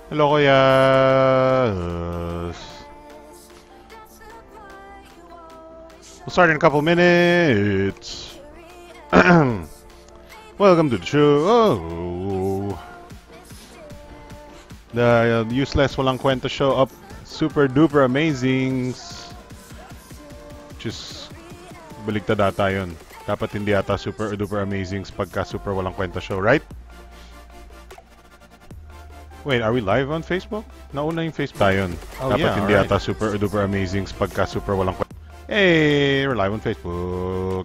Hello, Kuya. We'll start in a couple minutes. Welcome to the show. Oh. The useless walang kwenta show up. Super duper amazing. Just baligtad ata yun. Dapat hindi ata super duper amazing pagka super walang kwenta show, right? Wait, are we live on Facebook? Nauna yung Facebook tayo. Oh, Dapat yeah, hindi right. ata super duper amazing pagka super walang kwenta. Hey, we're live on Facebook.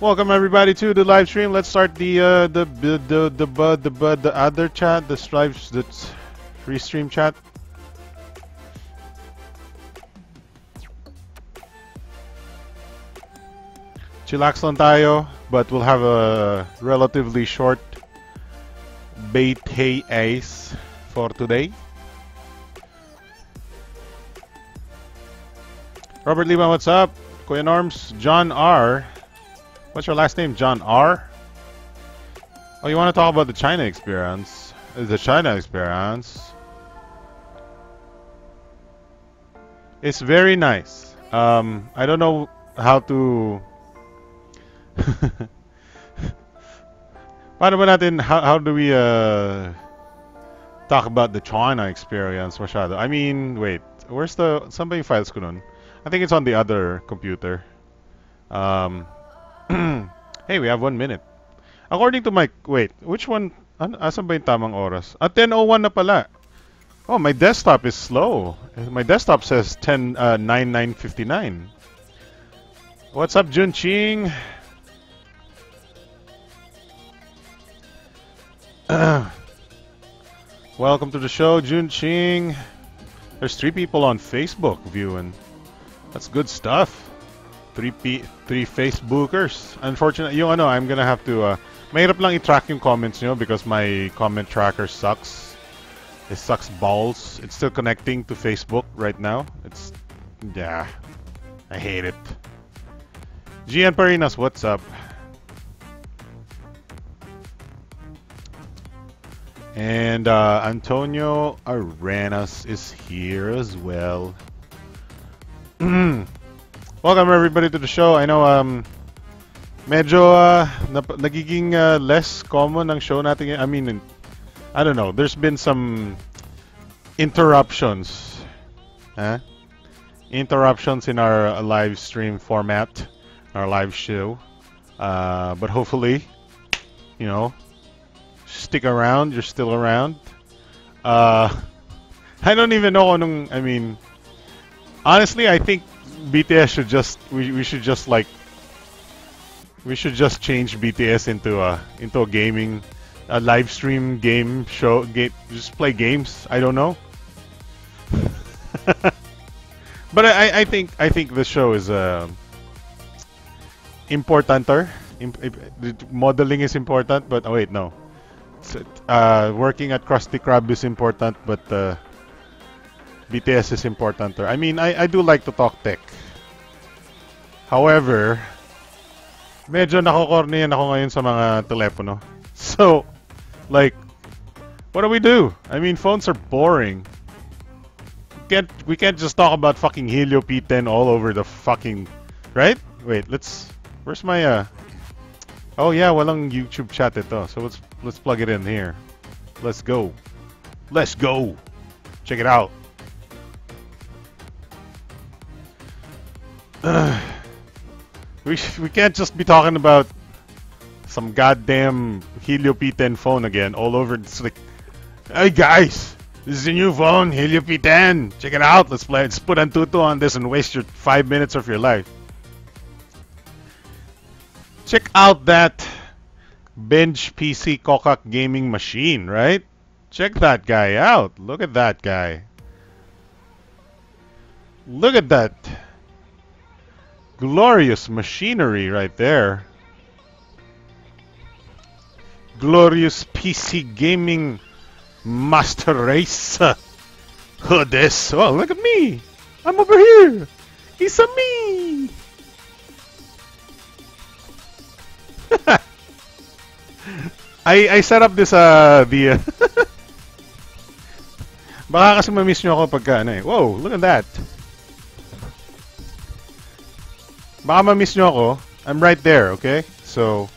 Welcome everybody to the live stream. Let's start the other chat, the restream chat. Chillax lang tayo, but we'll have a relatively short BTS for today. Robert Lima, what's up? Kuya Norms, John R. What's your last name? John R? Oh, you want to talk about the China experience? The China experience. It's very nice. I don't know how to... Paano ba natin, how do we talk about the China experience masyado? I mean, wait, where's the... Saan ba yung files ko nun? I think it's on the other computer. Hey, we have 1 minute. According to my... Wait, which one? Asan ba yung tamang oras? 10:01 na pala. Oh, my desktop is slow. My desktop says 9:59. What's up, Jun Ching? Welcome to the show, Jun Ching. There's 3 people on Facebook viewing. That's good stuff. 3 Facebookers. Unfortunately, yung ano, I'm gonna have to mahirap lang i-track yung comments nyo because my comment tracker sucks. It sucks balls. It's still connecting to Facebook right now. It's... yeah. I hate it. Gian Parinas, what's up? And Antonio Arenas is here as well. Welcome everybody to the show. I know medyo nagiging less common ang show natin. I mean, I don't know. There's been some interruptions. Interruptions in our live stream format, our live show. But hopefully, you know, stick around. You're still around. I don't even know anong, I mean, honestly, I think BTS should just we should just change BTS into a gaming, a live stream game show. Just play games. I don't know. But I think the show is importanter. Modeling is important, but oh wait, no. Working at Krusty Krab is important, but BTS is importanter. I mean, I do like to talk tech. However, medyo nakokornian ako ngayon sa mga telepono. So, like, what do we do? I mean, phones are boring. We can't just talk about fucking Helio P10 all over the fucking... Right? Wait, where's my... Oh yeah, walang YouTube chat ito. So let's plug it in here. Let's go. Let's go. Check it out. We can't just be talking about some goddamn Helio P10 phone again all over. It's like, hey guys, this is a new phone, Helio P10. Check it out. Let's play. Let's put Antutu on this and waste your 5 minutes of your life. Check out that bench PC Kokak gaming machine, right? Check that guy out. Look at that guy. Look at that. Glorious machinery right there. Glorious PC gaming master race. Who this? Oh, look at me. I'm over here. It's a me. I set up this the baka kasi ma-miss nyo ako pagka ano eh. Whoa, look at that. Baka ma-miss nyo ako. I'm right there, okay? So,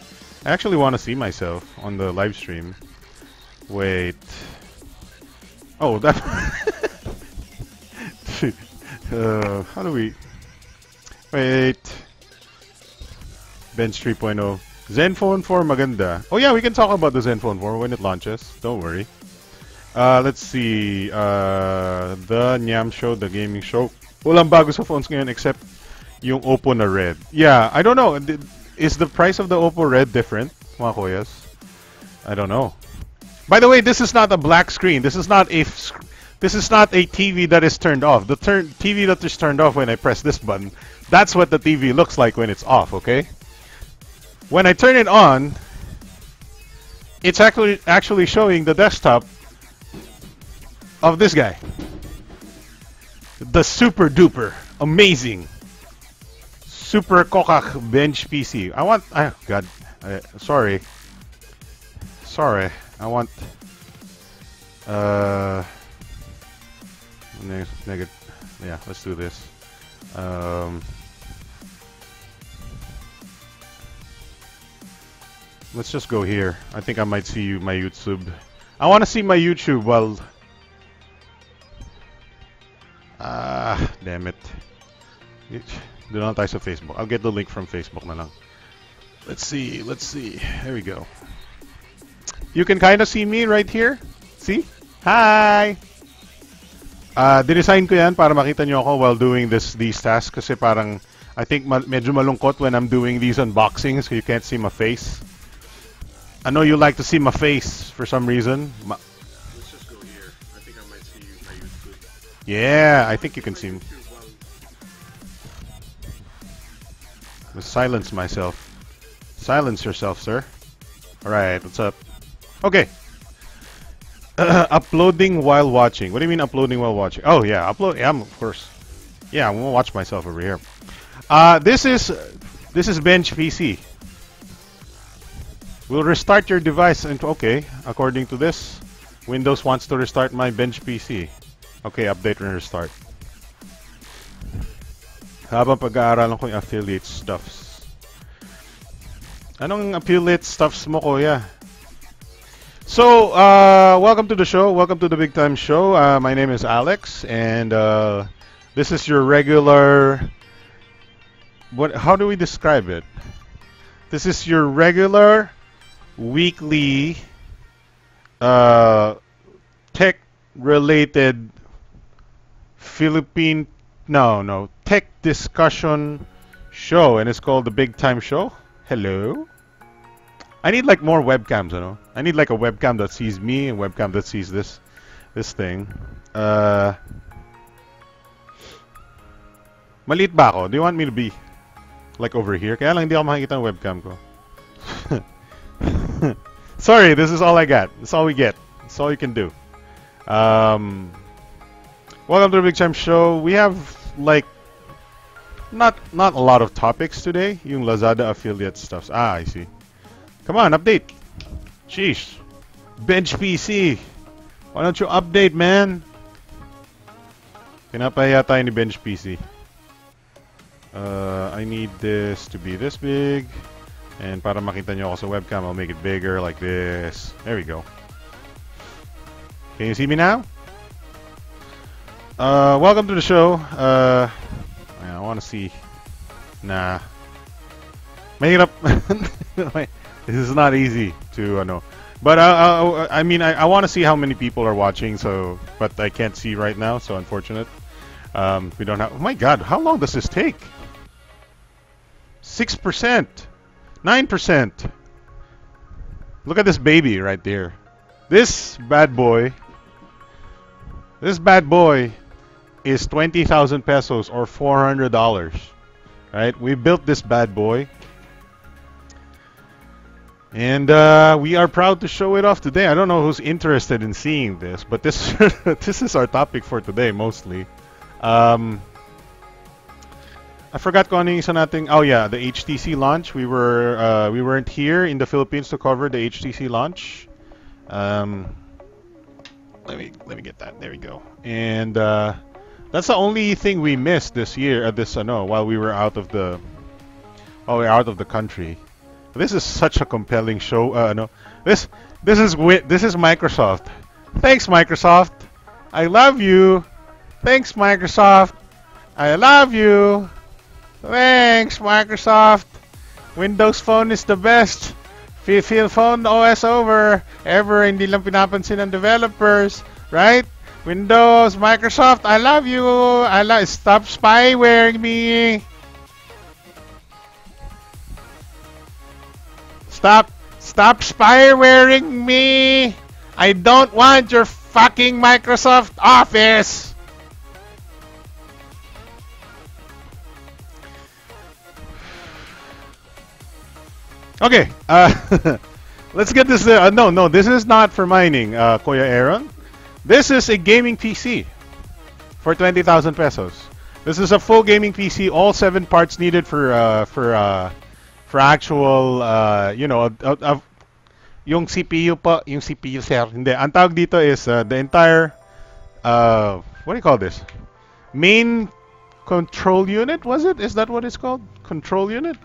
I actually want to see myself on the live stream. Wait. Oh, that... how do we... Wait. Bench 3.0. Zenfone 4 maganda. Oh yeah, we can talk about the Zenfone 4 when it launches. Don't worry. Let's see. The Nyam Show, the gaming show. Walang bago sa phones ngayon except yung Oppo na red. Yeah, I don't know. Is the price of the Oppo red different, mga koyas? I don't know. By the way, this is not a black screen. This is not a TV that is turned off. The TV that is turned off when I press this button, that's what the TV looks like when it's off, okay? When I turn it on, it's actually showing the desktop of this guy. The super duper amazing super Kokak bench PC. Sorry. I want negative. Yeah, let's do this. Let's just go here. I think I might see my YouTube. I want to see my YouTube while... damn it. Do not tayo sa Facebook. I'll get the link from Facebook na lang. Let's see. There we go. You can kind of see me right here. See? Hi! Dinesign ko yan para makita nyo ako while doing these tasks kasi parang I think medyo malungkot when I'm doing these unboxings so you can't see my face. I know you like to see my face for some reason. Let's just go here. I think I might see my YouTube. Yeah, I think you can see me. Let's silence myself. Silence yourself, sir. Alright, what's up? Okay. Uploading while watching. What do you mean uploading while watching? Oh yeah, yeah, of course. Yeah, I'm gonna watch myself over here. This is bench PC. We'll restart your device and okay, according to this, Windows wants to restart my bench PC. Okay, update and restart. Habang pag-aaralan ko yung affiliate stuffs. Anong affiliate stuffs mo, kuya? So, welcome to the show. Welcome to the Big Time Show. My name is Alex, and this is your regular... How do we describe it? This is your regular weekly tech-related Philippine... No, tech discussion show, and it's called the Big Time Show. Hello? I need like more webcams, you know? I need like a webcam that sees me and webcam that sees this thing. Maliit ba ako? Do you want me to be like over here? Kaya lang hindi ako makikita ng webcam ko. Sorry, this is all I got. That's all we get. That's all you can do. Welcome to the Big Time Show. We have like not a lot of topics today. Yung Lazada affiliate stuff. I see. Come on, update. Sheesh. Bench PC. Why don't you update, man? Pinapaya tayo ni Bench PC. I need this to be this big. And para makita nyo ako sa webcam, I'll make it bigger like this. There we go. Can you see me now? Welcome to the show. I want to see. Nah. Mahirap. This is not easy to know. But I mean, I want to see how many people are watching. So, but I can't see right now. So unfortunate. We don't have. Oh my God! How long does this take? 6%, 9%. Look at this baby right there. This bad boy. This bad boy is 20,000 pesos or $400. Right? We built this bad boy. And we are proud to show it off today. I don't know who's interested in seeing this, but this this is our topic for today mostly. I forgot kung ano yung isa nating. Oh yeah, the HTC launch. We weren't here in the Philippines to cover the HTC launch. Let me get that. There we go. And that's the only thing we missed this year. While we were out of the country. This is such a compelling show. This is Microsoft. Thanks, Microsoft. I love you. Thanks, Microsoft. I love you. Thanks, Microsoft. Windows Phone is the best. Feel phone OS ever. Hindi lang pinapansin ng developers, right? Windows, Microsoft, I love you. Stop spywaring me. Stop spywaring me. I don't want your fucking Microsoft Office. Okay, let's get this. No, this is not for mining, Kuya Aaron. This is a gaming PC for 20,000 pesos. This is a full gaming PC, all 7 parts needed for actual, yung CPU pa, yung CPU sir. Hindi, ang tawag dito is the entire, what do you call this? Main control unit, was it? Is that what it's called? Control unit?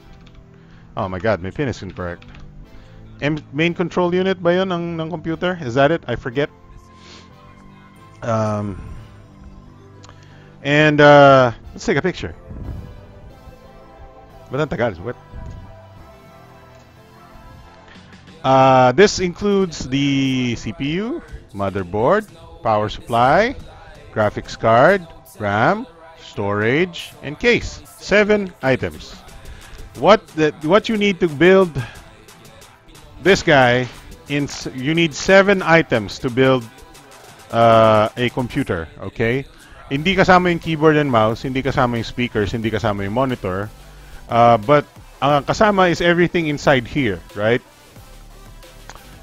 Oh my god, my pin is incorrect. Main control unit ba yun ng computer? Is that it? I forget. Let's take a picture. Ba't ang tagal? What? This includes the CPU, motherboard, power supply, graphics card, RAM, storage, and case. 7 items. What you need to build this guy you need 7 items to build a computer, okay? Hindi kasama yung keyboard and mouse, hindi kasama yung speakers, hindi kasama yung monitor, but ang kasama is everything inside here, right?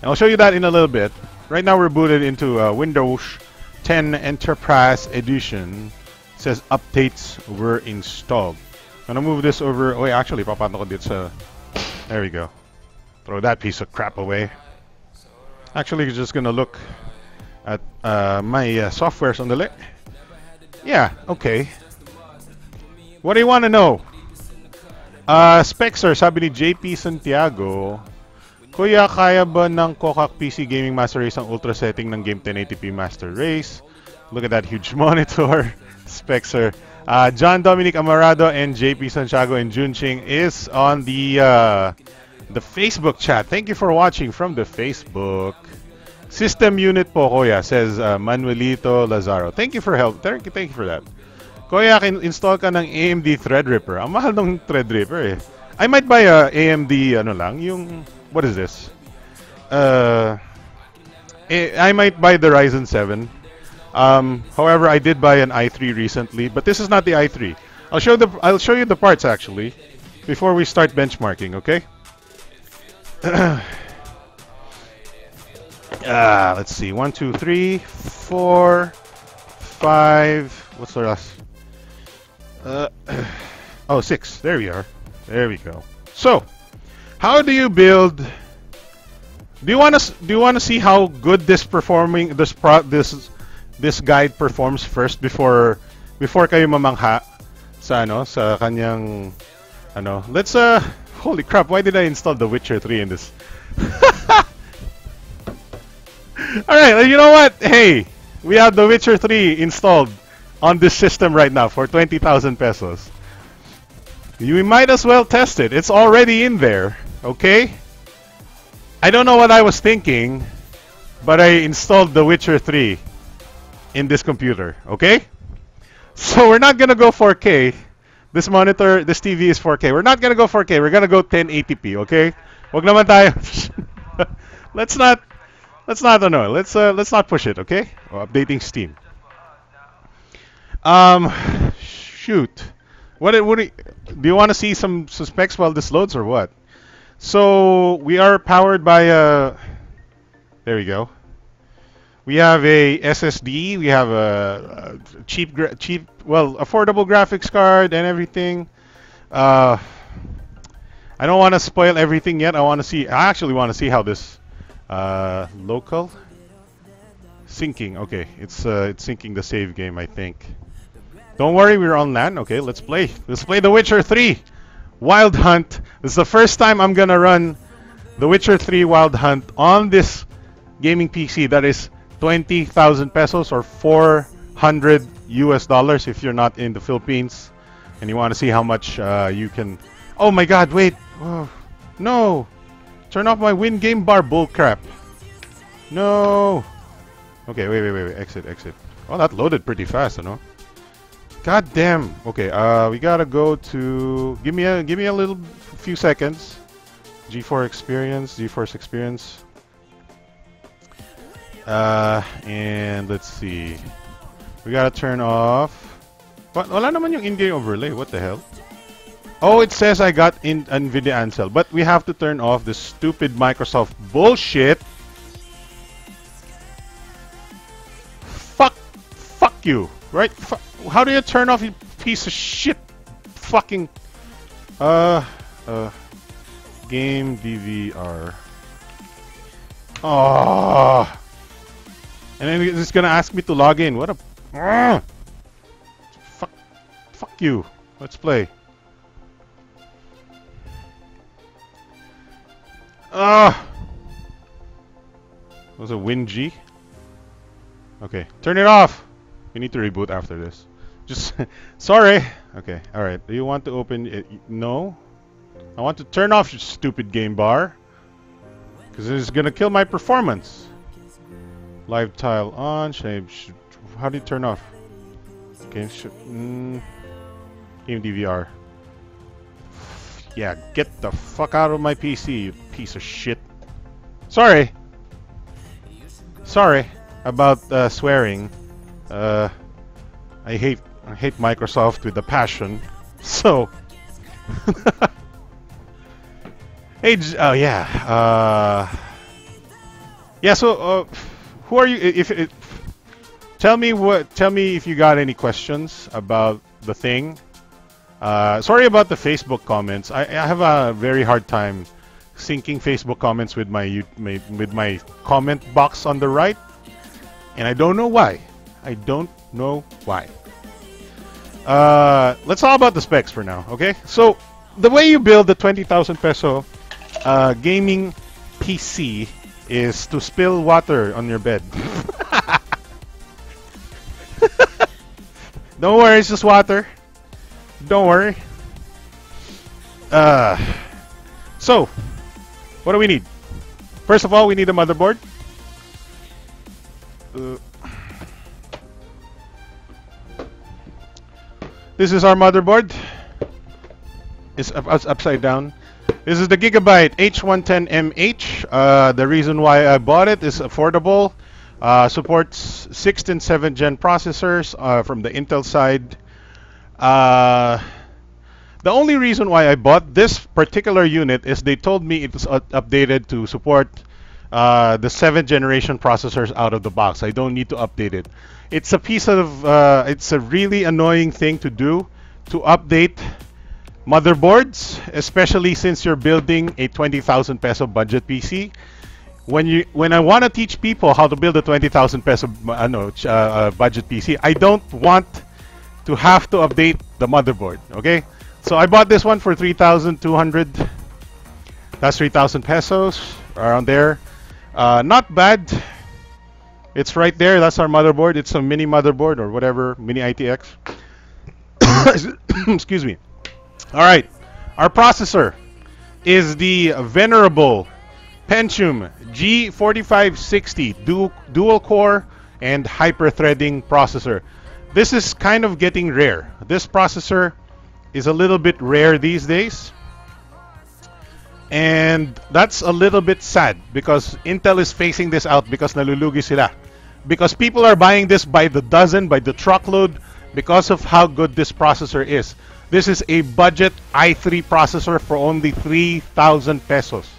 And I'll show you that in a little bit. Right now we're booted into Windows 10 Enterprise Edition. It says updates were installed. I'm gonna move this over. Oh, wait, actually, papato ko dito sa. There we go. Throw that piece of crap away. Actually, just gonna look at my software sandali. Yeah, okay. What do you want to know? Specs, sabi ni JP Santiago. Kuya, kaya ba ng Kokak PC Gaming Master Race ang ultra setting ng Game 1080p Master Race? Look at that huge monitor. Specs, John Dominic Amarado and JP Santiago and Junching is on the Facebook chat. Thank you for watching from the Facebook. System unit po, Kuya, says Manuelito Lazaro. Thank you for help. Thank you for that. Kuya, install ka ng AMD Threadripper. Ang mahal ng Threadripper eh. I might buy a AMD yung what is this? I might buy the Ryzen 7. However, I did buy an i3 recently, but this is not the i3. I'll show you the parts actually before we start benchmarking, okay? Let's see. 1, 2, 3, 4, 5. What's the rest? 6. There we are. There we go. So, how do you build? Do you want to see how good this guide performs first before kayo mamangha sa kanyang let's holy crap, why did I install The Witcher 3 in this? Alright, you know what? Hey, we have The Witcher 3 installed on this system right now for 20,000 pesos. You might as well test it. It's already in there, okay? I don't know what I was thinking, but I installed The Witcher 3 in this computer, okay? So we're not gonna go 4K. This TV is 4K. We're not gonna go 4K. We're gonna go 1080p, okay? Wag naman tayo. Let's not push it, okay? Updating Steam. Shoot. Do you want to see some specs while this loads or what? So we are powered by there we go. We have a SSD. We have a cheap, affordable graphics card and everything. Uh, I don't want to spoil everything yet. I actually want to see how this local syncing. Okay, it's syncing the save game, I think. Don't worry, we're on LAN. Okay, let's play. Let's play The Witcher 3 Wild Hunt. This is the first time I'm gonna run The Witcher 3 Wild Hunt on this gaming PC that is 20,000 pesos or 400 US dollars if you're not in the Philippines and you want to see how much you can. Oh my god, wait. Oh, no. Turn off my win game bar bullcrap. No. Okay, wait. Exit. Oh, that loaded pretty fast, you know. God damn. Okay, we gotta go to. Give me a little few seconds. Geforce experience. And let's see. We gotta turn off. What? Wala naman yung in-game overlay. What the hell? Oh, it says I got in NVIDIA Ansel, but we have to turn off this stupid Microsoft bullshit. Fuck you, right? How do you turn off, you piece of shit? Fucking game DVR. Oh, and then it's gonna ask me to log in. What a fuck you. Let's play. Was it WinG? Okay, turn it off. We need to reboot after this. Just sorry. Okay, all right. Do you want to open it? No. I want to turn off your stupid game bar because it's gonna kill my performance. Live tile on. How do you turn off? Okay. Game DVR. Yeah, get the fuck out of my PC, you piece of shit. Sorry about swearing. I hate Microsoft with a passion. So, hey, oh yeah, yeah. So, who are you? Tell me if you got any questions about the thing. Sorry about the Facebook comments. I have a very hard time syncing Facebook comments with my comment box on the right, and I don't know why. Let's talk about the specs for now, okay? So the way you build the 20,000 peso gaming PC is to spill water on your bed. Don't worry, it's just water. Don't worry. So, what do we need? First of all, we need a motherboard. This is our motherboard. It's upside down. This is the Gigabyte H110MH. The reason why I bought it is affordable. Supports 6th and 7th gen processors from the Intel side. The only reason why I bought this particular unit is they told me it was updated to support the 7th generation processors out of the box. I don't need to update it. It's a piece of, it's a really annoying thing to do, to update motherboards, especially since you're building a 20,000 peso budget PC. When I want to teach people how to build a 20,000 peso budget PC, I don't want to have to update the motherboard, okay? So I bought this one for 3,200. That's 3,000 pesos, around there. Not bad. It's right there. That's our motherboard. It's a mini motherboard or whatever, mini ITX. Excuse me. All right. Our processor is the venerable Pentium G4560 dual core and hyper-threading processor. This is kind of getting rare. This processor is a little bit rare these days. And that's a little bit sad because Intel is phasing this out because nalulugi sila. Because people are buying this by the dozen, by the truckload, because of how good this processor is. This is a budget i3 processor for only 3,000 pesos.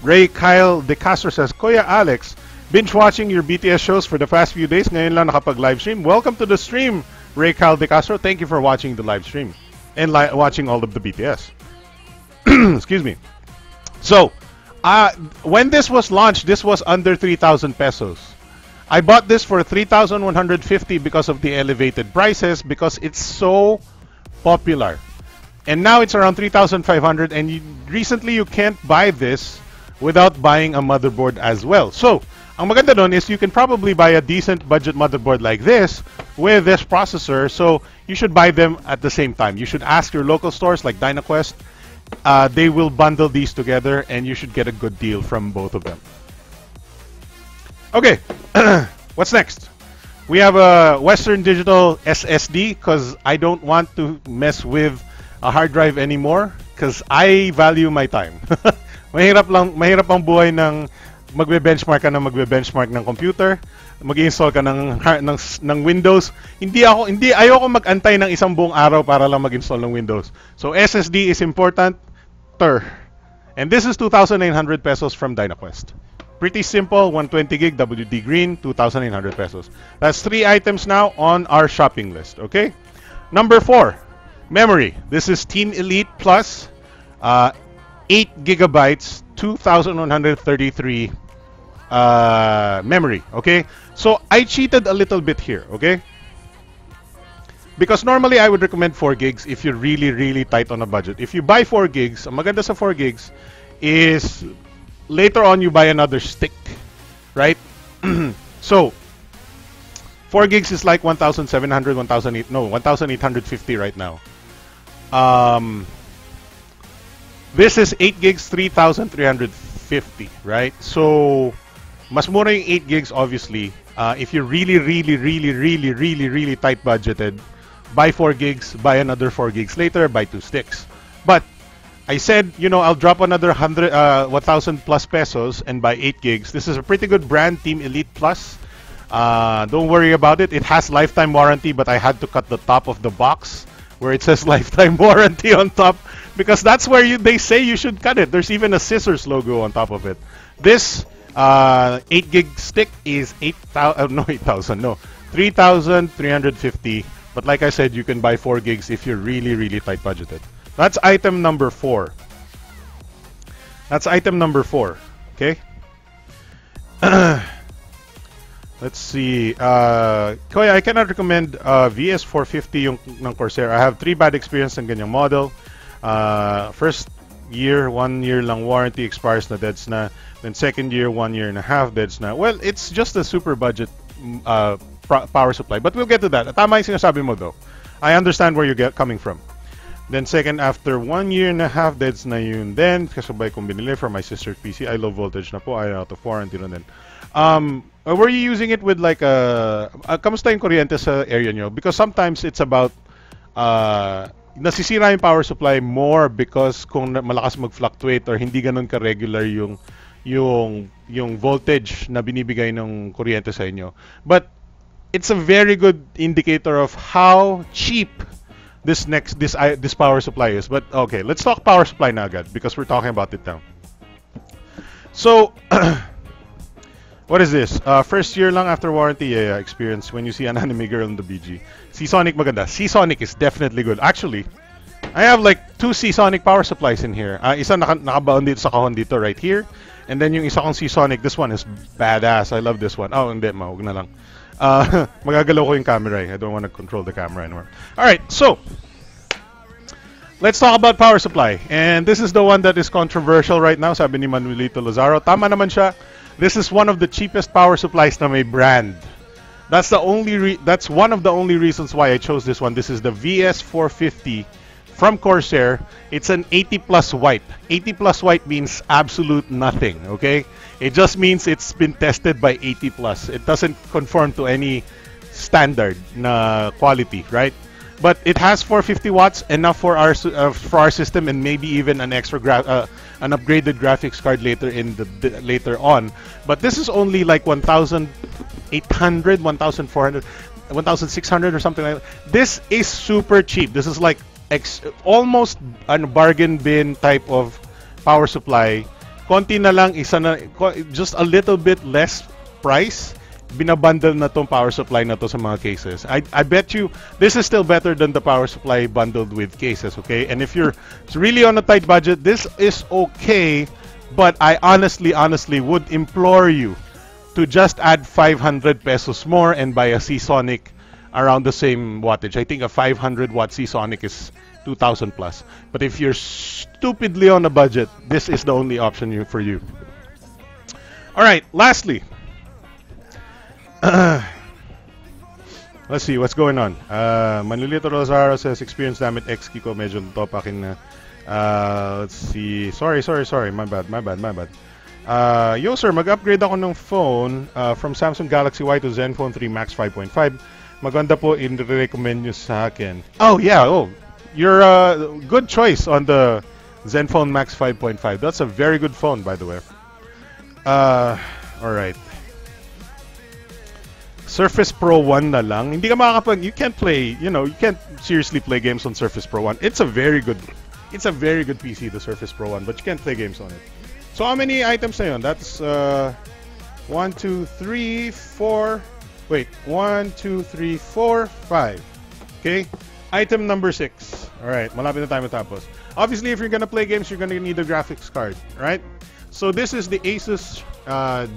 Ray Kyle De Castro says, Kuya Alex, binge watching your BTS shows for the past few days. Ngayon lang nakapag-live stream. Welcome to the stream, Ray Cal De Castro, thank you for watching the live stream and watching all of the BTS. Excuse me. So, when this was launched, this was under 3,000 pesos. I bought this for 3,150 because of the elevated prices, because it's so popular. And now it's around 3,500, and recently you can't buy this without buying a motherboard as well. So, ang maganda doon is you can probably buy a decent budget motherboard like this with this processor, so you should buy them at the same time. You should ask your local stores like DynaQuest. They will bundle these together, and you should get a good deal from both of them. Okay, what's next? We have a Western Digital SSD because I don't want to mess with a hard drive anymore because I value my time. mahirap ang buhay ng magbe-benchmark ka ng computer, mag-install ka ng Windows. Ayoko mag-antay ng isang buong araw para lang mag-install ng Windows. So SSD is important. And this is 2,900 pesos from DynaQuest. Pretty simple, 120 gig WD Green, 2,900 pesos. That's 3 items now on our shopping list, okay? Number 4, memory. This is Team Elite Plus, 8 gigabytes, 2,133 memory, okay? So I cheated a little bit here, okay? Because normally I would recommend 4 gigs if you're really, really tight on a budget. If you buy 4 gigs, ang maganda sa 4 gigs is later on you buy another stick, right? So 4 gigs is like 1,700, 1,850 right now. This is 8 gigs, 3,350, right? So mas mura yung 8 gigs obviously. If you're really, really, really, really, really, really tight budgeted, buy 4 gigs, buy another 4 gigs later, buy 2 sticks. But I said, you know, I'll drop another 1,000 plus pesos and buy 8 gigs. This is a pretty good brand, Team Elite Plus. Don't worry about it. It has lifetime warranty, but I had to cut the top of the box where it says lifetime warranty on top because that's where they say you should cut it. There's even a scissors logo on top of it. This 8 gig stick is 3,350. But like I said, you can buy 4 gigs if you're really, really tight budgeted. That's item number 4. That's item number 4. Okay. Let's see. Koya, I cannot recommend VS450 yung ng Corsair. I have 3 bad experience ng ganyang model. First year, 1 year lang warranty, expires na, deads na. Then second year, 1 year and a half, deads na. Well, it's just a super budget power supply. But we'll get to that. Tama yung sinasabi mo though. I understand where you're coming from. Then second, after 1 year and a half, deads na yun. Then, kasabay kong binili for my sister's PC. I low voltage na po. I out of warranty na din. Were you using it with like kamusta yung kuryente sa area nyo? Because sometimes it's about nasisira yung power supply more because kung malakas mag-fluctuate or hindi ganun ka-regular yung voltage na binibigay ng kuryente sa inyo. But it's a very good indicator of how cheap this power supply is. But okay, let's talk power supply na agad because we're talking about it now. So what is this? First year lang after warranty, yeah, experience when you see an anime girl in the BG. Seasonic maganda. Seasonic is definitely good. Actually, I have like 2 Seasonic power supplies in here. Isa nakabaon dito sa kahon dito right here. And then yung isa kong Seasonic, this one is badass. I love this one. Oh, hindi, huwag na lang. Magagalaw ko yung camera eh. I don't want to control the camera anymore. Alright, so let's talk about power supply. And this is the one that is controversial right now, sabi ni Manuelito Lazaro. Tama naman siya. This is one of the cheapest power supplies na may brand. That's one of the only reasons why I chose this one. This is the VS450 from Corsair. It's an 80 plus white. 80 plus white means absolute nothing, okay? It just means it's been tested by 80 plus. It doesn't conform to any standard na quality, right? But it has 450 watts, enough for our system, and maybe even an extra an upgraded graphics card later on. But this is only like 1,800, 1,400, 1,600 or something like that. This is super cheap. This is like almost a bargain bin type of power supply. Konti na lang, just a little bit less price, binabundle na tong power supply na to sa mga cases. I bet you this is still better than the power supply bundled with cases, okay? And if you're really on a tight budget, this is okay, but I honestly would implore you to just add 500 pesos more and buy a Seasonic around the same wattage. I think a 500 watt Seasonic is 2,000 plus. But if you're stupidly on a budget, this is the only option for you. All right, lastly, let's see what's going on. Manolito Rosaro says experience damage X Kiko medyo topakin na. Let's see. Sorry. My bad. Yo sir, mag-upgrade ako ng phone from Samsung Galaxy Y to Zenfone 3 Max 5.5. Maganda po in-recommend nyo sa akin. Oh yeah, you're a good choice on the Zenfone Max 5.5. That's a very good phone, by the way. Alright. Surface Pro 1 na lang. Hindi ka you can't play, you can't seriously play games on Surface Pro 1. It's a very good PC, the Surface Pro 1, but you can't play games on it. So how many items na yun? That's 1, 2, 3, 4. Wait, 1, 2, 3, 4, 5. Okay? Item number 6. Alright, malapit na tayo matapos. Obviously, if you're gonna play games, you're gonna need a graphics card, right? So this is the Asus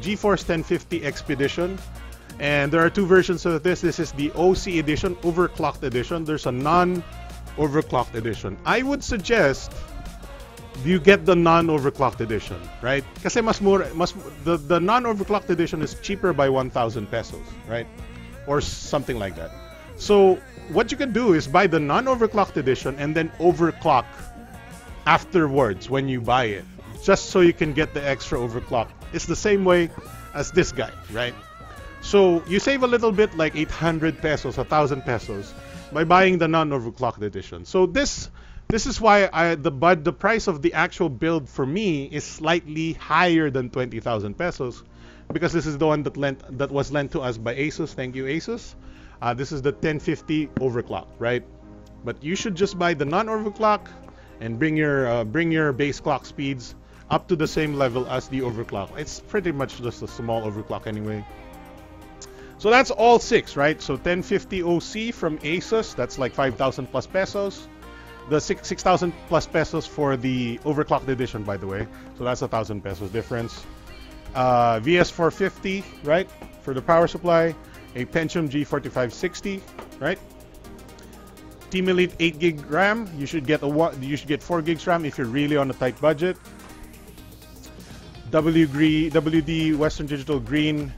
Geforce 1050 Expedition. And there are two versions of this. This is the OC edition, overclocked edition. There's a non-overclocked edition. I would suggest you get the non-overclocked edition, right? Kasi the non-overclocked edition is cheaper by 1,000 pesos, right? Or something like that. So what you can do is buy the non-overclocked edition and then overclock afterwards when you buy it, just so you can get the extra overclock. It's the same way as this guy, right? So you save a little bit, like 800 pesos, 1,000 pesos, by buying the non-overclocked edition. So this is why the price of the actual build for me is slightly higher than 20,000 pesos, because this is the one that was lent to us by Asus. Thank you, Asus. This is the 1050 overclock, right? But you should just buy the non-overclock and bring your base clock speeds up to the same level as the overclock. It's pretty much just a small overclock anyway. So that's all 6, right? So 1050 OC from Asus, that's like 5,000 plus pesos. The 6,000 plus pesos for the overclocked edition, by the way. So that's 1,000 pesos difference. VS450, right? For the power supply. A Pentium G4560, right? Team Elite 8 gig RAM. You should get 4 gigs RAM if you're really on a tight budget. WD Western Digital Green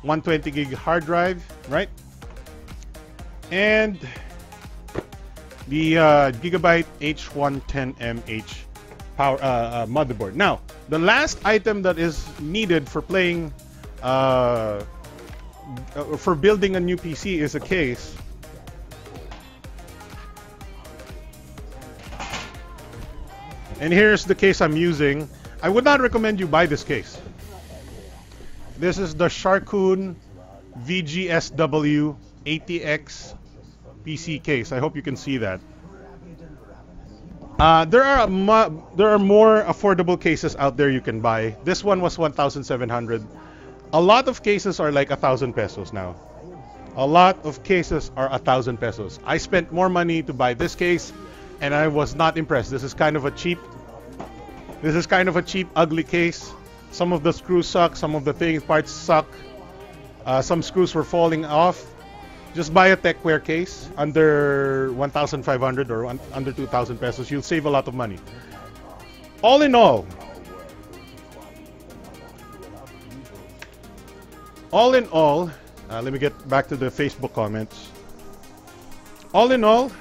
120 gig hard drive, right? And the Gigabyte H110MH power motherboard. Now, the last item that is needed for playing for building a new PC is a case. And here's the case I'm using. I would not recommend you buy this case. This is the Sharkoon VGSW ATX PC case. I hope you can see that. There are more affordable cases out there you can buy. This one was 1,700. A lot of cases are like 1,000 pesos now. A lot of cases are 1,000 pesos. I spent more money to buy this case, and I was not impressed. This is kind of a cheap, ugly case. Some of the screws suck. Some of the parts suck. Some screws were falling off. Just buy a TechWare case under 1,500 or under 2,000 pesos. You'll save a lot of money. All in all, let me get back to the Facebook comments. All in all,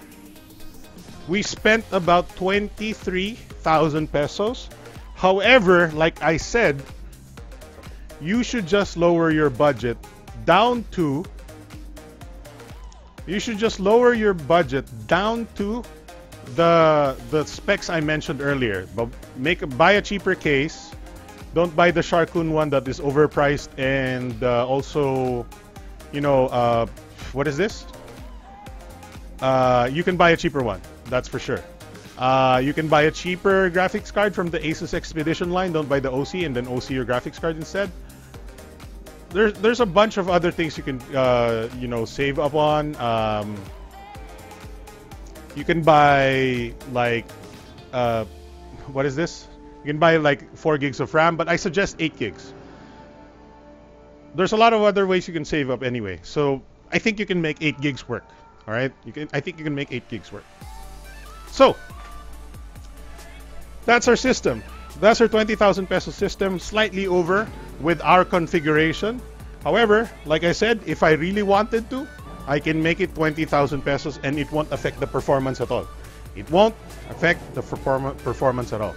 we spent about 23,000 pesos. However, like I said, you should just lower your budget down to the specs I mentioned earlier. But buy a cheaper case. Don't buy the Sharkoon one that is overpriced, and also, what is this? You can buy a cheaper one, that's for sure. You can buy a cheaper graphics card from the Asus Expedition line. Don't buy the OC and then OC your graphics card instead. there's a bunch of other things you can you know, save up on. You can buy like what is this? You can buy like 4 gigs of RAM, but I suggest 8 gigs. There's a lot of other ways you can save up anyway. So I think you can make 8 gigs work. All right, I think you can make 8 gigs work. So that's our system. That's our 20,000 peso system, slightly over with our configuration. However, like I said, if I really wanted to, I can make it 20,000 pesos and it won't affect the performance at all. It won't affect the performance at all.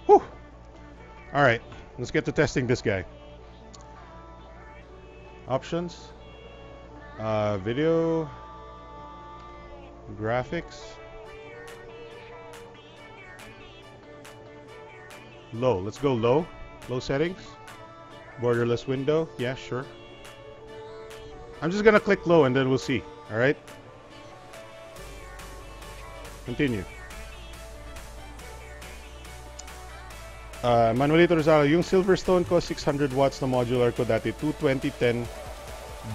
Whew. All right, let's get to testing this guy. Options, video, graphics, low. Let's go low. Low settings, borderless window. Yeah, sure. I'm just gonna click low and then we'll see. All right. Continue. Manuelito Rizal, yung Silverstone ko 600 watts na modular ko dati 22010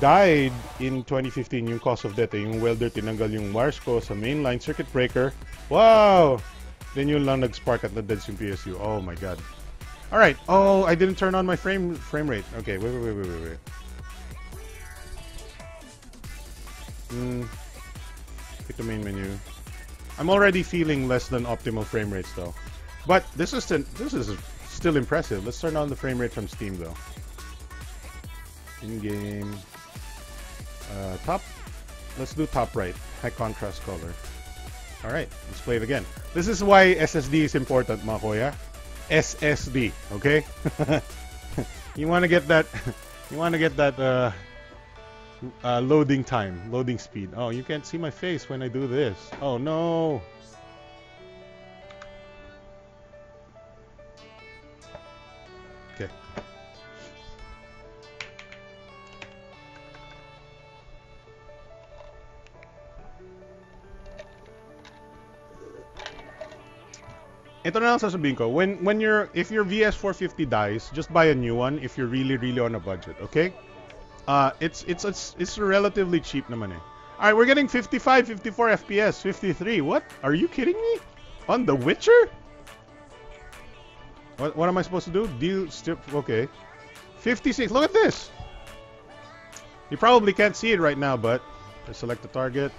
died in 2015 yung cause of death yung welder tinanggal yung wires ko sa mainline circuit breaker. Wow! Then yun lang nag-spark at na-deads yung PSU. Oh my god. Alright. Oh, I didn't turn on my frame rate. Okay, wait. Pick the main menu. I'm already feeling less than optimal frame rates though. But this is still impressive. Let's turn on the frame rate from Steam though. In-game. Top. Let's do top right. High contrast color. Alright, let's play it again. This is why SSD is important, mga kuya. SSD, okay? You want to get that loading time, loading speed. Oh, you can't see my face when I do this. Oh no. Okay. Ito na lang sasabihin ko. If your VS450 dies, just buy a new one if you're really on a budget, okay? It's relatively cheap naman eh. All right, we're getting 55, 54 FPS, 53. What? Are you kidding me? On The Witcher? What am I supposed to do? Okay. 56. Look at this. You probably can't see it right now, but I select the target.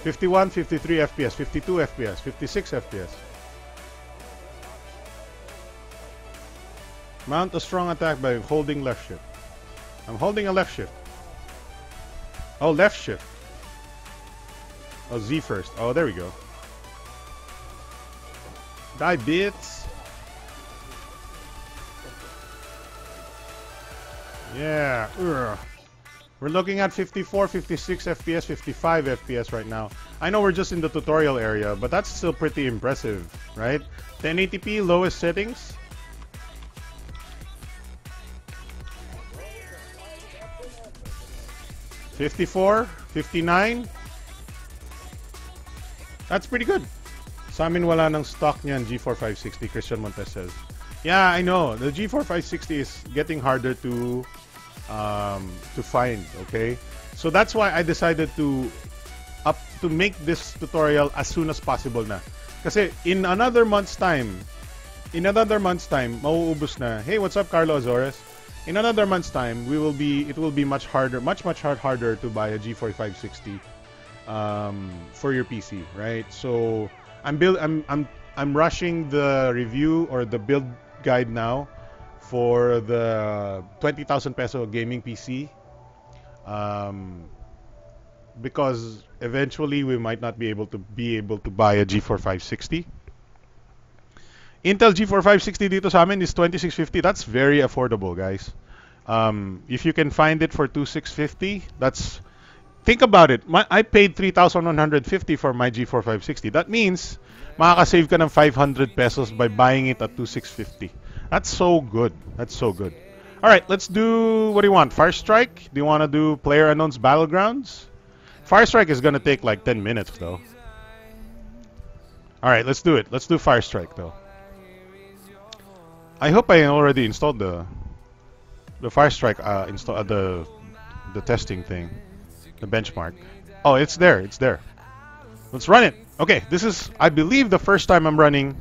51, 53 FPS, 52 FPS, 56 FPS. Mount a strong attack by holding left shift. I'm holding a left shift. Oh, left shift. Oh, Z first. Oh, there we go. Die bits. Yeah. Ugh. We're looking at 54, 56 FPS, 55 FPS right now. I know we're just in the tutorial area, but that's still pretty impressive, right? 1080p, lowest settings. $54, $59. That's pretty good. Sa amin wala ng stock niyan, G4 560, Christian Montes says. Yeah, I know. The G4 560 is getting harder to find, okay? So that's why I decided to make this tutorial as soon as possible na. Kasi in another month's time, mauubos na. Hey, what's up, Carlo Azores? In another month's time, it will be much harder to buy a G4 560 for your PC, right? So I'm rushing the review or the build guide now for the 20,000 peso gaming PC, because eventually we might not be able to buy a G4 560. Intel G4 560 dito sa amin is 2650. That's very affordable, guys. If you can find it for 2650, think about it. I paid 3,150 for my G4 560. That means makakasave ka ng 500 pesos by buying it at 2,650. That's so good. That's so good. All right, let's do, what do you want? Fire Strike? Do you want to do PlayerUnknown's Battlegrounds? Fire Strike is gonna take like 10 minutes though. Alright, let's do it. Let's do Fire Strike though. I hope I already installed the Fire Strike the testing thing. The benchmark. Oh, it's there. It's there. Let's run it. Okay, this is, I believe, the first time I'm running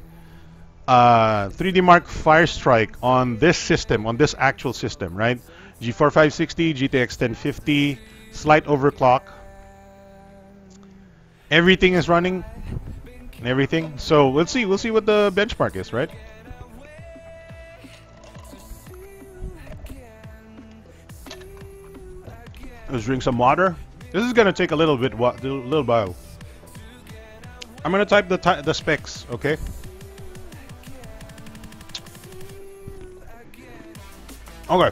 3D Mark Fire Strike on this system, on this actual system, right? G4 560, GTX 1050, slight overclock. Everything is running. And everything. So we'll see what the benchmark is, right? Let's drink some water. This is gonna take a little while. I'm gonna type the specs, okay? Okay.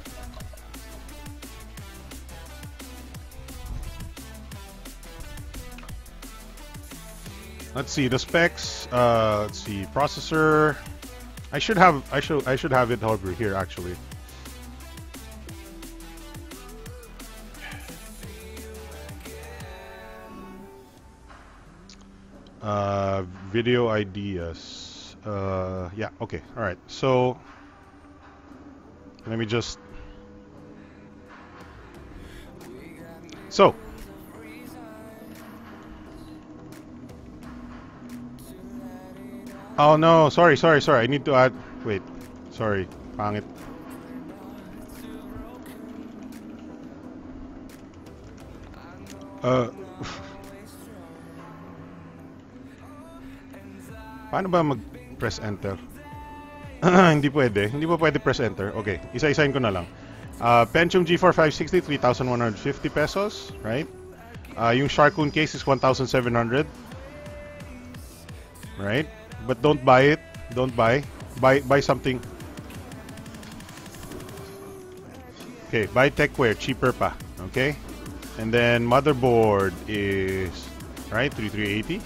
Let's see the specs. Let's see processor. I should have it over here actually. Video ideas. Yeah. Okay. All right. So let me just. So. Oh no, sorry. I need to add. Wait, sorry, pangit. Paano ba mag-press enter? Hindi pwede. Hindi pa pwede press enter. Okay, isa-isahin ko na lang. Pentium G4 560, 3,150 pesos, right? Yung Sharkoon case is 1,700. Right? But don't buy it. Don't buy. Buy something. Okay, buy techwear, cheaper pa. Okay? And then motherboard is right, 3380.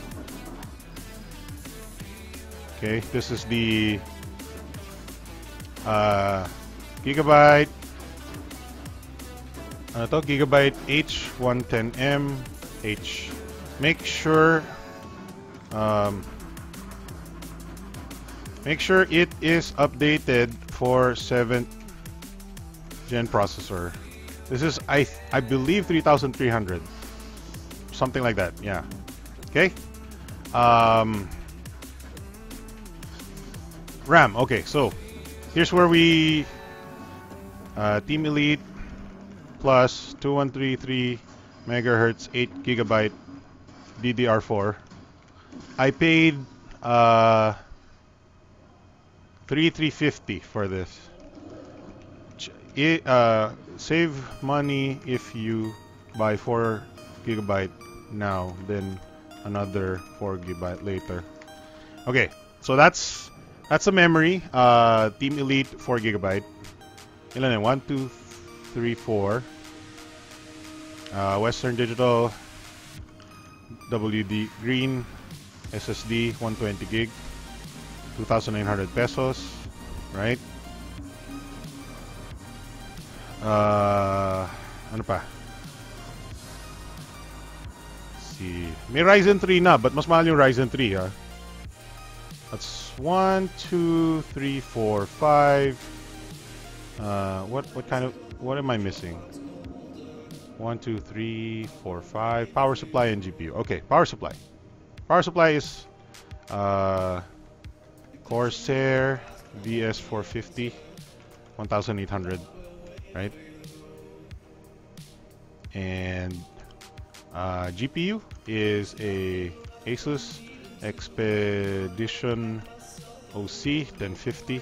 Okay, this is the Gigabyte Gigabyte H110M H. Make sure it is updated for 7th gen processor. This is I believe 3300, something like that. Yeah. Okay. RAM. Okay, so here's where we Team Elite plus 2133 megahertz 8 gigabyte DDR4. I paid 3,350 for this. Save money if you buy 4 gigabyte now, then another 4 gigabyte later. Okay, so that's a memory. Team Elite 4 gigabyte. Ilan yan? 1, 2, 3, 4. Western Digital WD Green SSD 120 gig, 2,900 pesos, right? Ano pa? Let's see. May Ryzen 3 na, but mas mahal yung Ryzen 3, ha? That's 1, 2, 3, 4, 5. What am I missing? 1, 2, 3, 4, 5. Power supply and GPU. Okay, power supply. Power supply is Corsair VS450, 1,800, right? And GPU is a Asus Expedition OC 1050.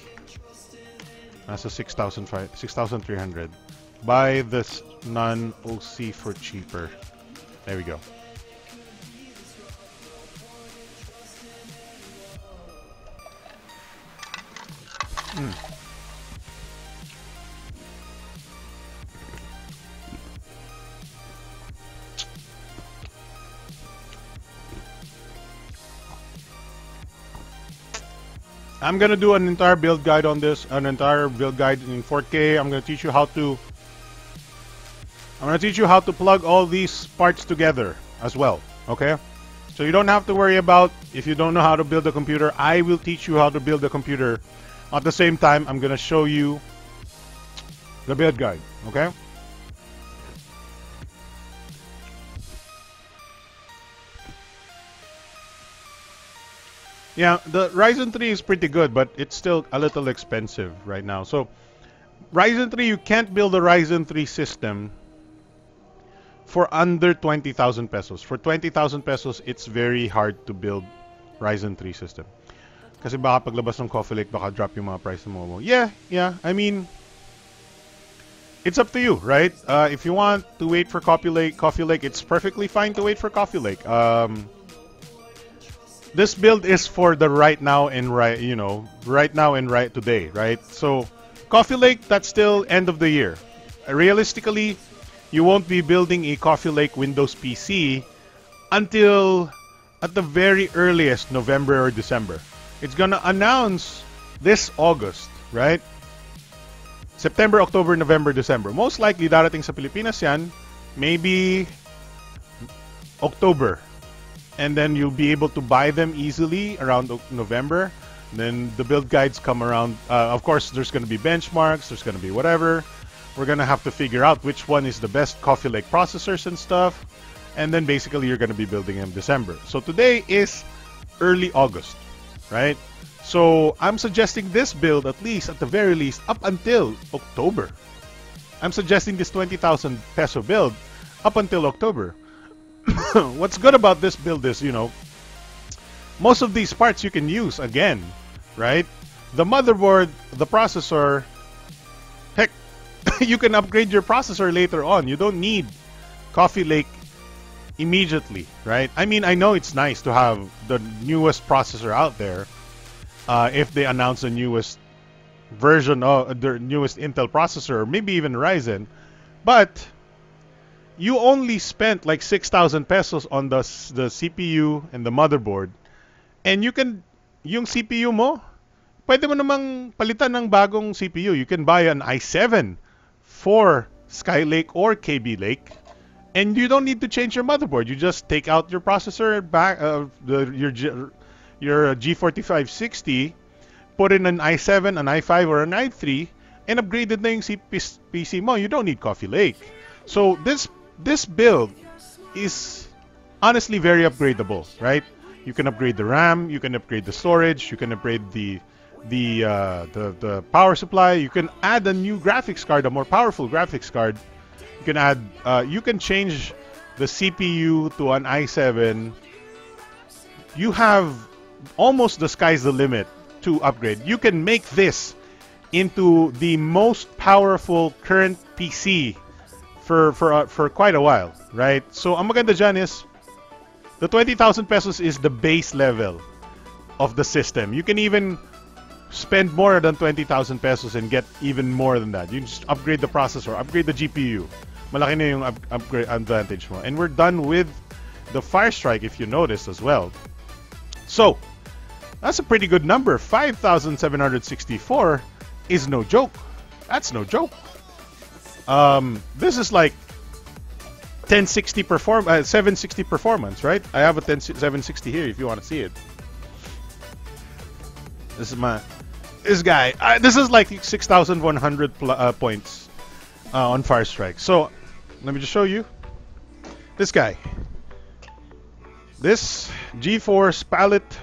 That's a 6,300. Buy this non-OC for cheaper. There we go. I'm gonna do an entire build guide on this, an entire build guide in 4K. I'm gonna teach you how to plug all these parts together. as well. Okay? So you don't have to worry about if you don't know how to build a computer. I will teach you how to build a computer. At the same time, I'm going to show you the build guide. Okay? Yeah, the Ryzen 3 is pretty good, but it's still a little expensive right now. So, Ryzen 3, you can't build a Ryzen 3 system for under 20,000 pesos. For 20,000 pesos, it's very hard to build Ryzen 3 system. Kasi baka paglabas ng Coffee Lake, baka drop yung mga price mo. Yeah. I mean, it's up to you, right? If you want to wait for Coffee Lake, it's perfectly fine to wait for Coffee Lake. This build is for the right now and right today, right? So, Coffee Lake, that's still end of the year. Realistically, you won't be building a Coffee Lake Windows PC until at the very earliest November or December. It's gonna announce this August, right? September, October, November, December. Most likely darating sa Pilipinas yan, maybe October. And then you'll be able to buy them easily around November. Then the build guides come around. Of course, there's going to be benchmarks. There's going to be whatever. We're going to have to figure out which one is the best Coffee Lake processors and stuff. And then basically you're going to be building them December. So today is early August, right? So I'm suggesting this build at least, at the very least, up until October. I'm suggesting this 20,000 peso build up until October. What's good about this build is, most of these parts you can use again, right? The motherboard, the processor, heck, you can upgrade your processor later on. You don't need Coffee Lake immediately, right? I mean, I know it's nice to have the newest processor out there if they announce the newest version of the newest Intel processor, or maybe even Ryzen, but you only spent like 6,000 pesos on the CPU and the motherboard. And yung CPU mo, pwede mo namang palitan ng bagong CPU. You can buy an i7 for Skylake or KB Lake. And you don't need to change your motherboard. You just take out your processor, your G4560, put in an i7, an i5, or an i3, and upgrade na yung PC mo. You don't need Coffee Lake. So this build is honestly very upgradable, right? You can upgrade the RAM, you can upgrade the storage, you can upgrade the power supply. You can add a new graphics card, a more powerful graphics card. You can add, you can change the CPU to an i7. You have almost the sky's the limit to upgrade. You can make this into the most powerful current PC for quite a while, right? So, ang maganda dyan is, the 20,000 pesos is the base level of the system. You can even spend more than 20,000 pesos and get even more than that. You just upgrade the processor, upgrade the GPU. Malaki na yung upgrade advantage mo. And we're done with the Firestrike, if you noticed as well. So, that's a pretty good number. 5,764 is no joke. That's no joke. This is like 760 performance, right? I have a 760 here if you want to see it. This guy. This is like 6,100 points on Firestrike. So let me just show you this guy. This Geforce Palette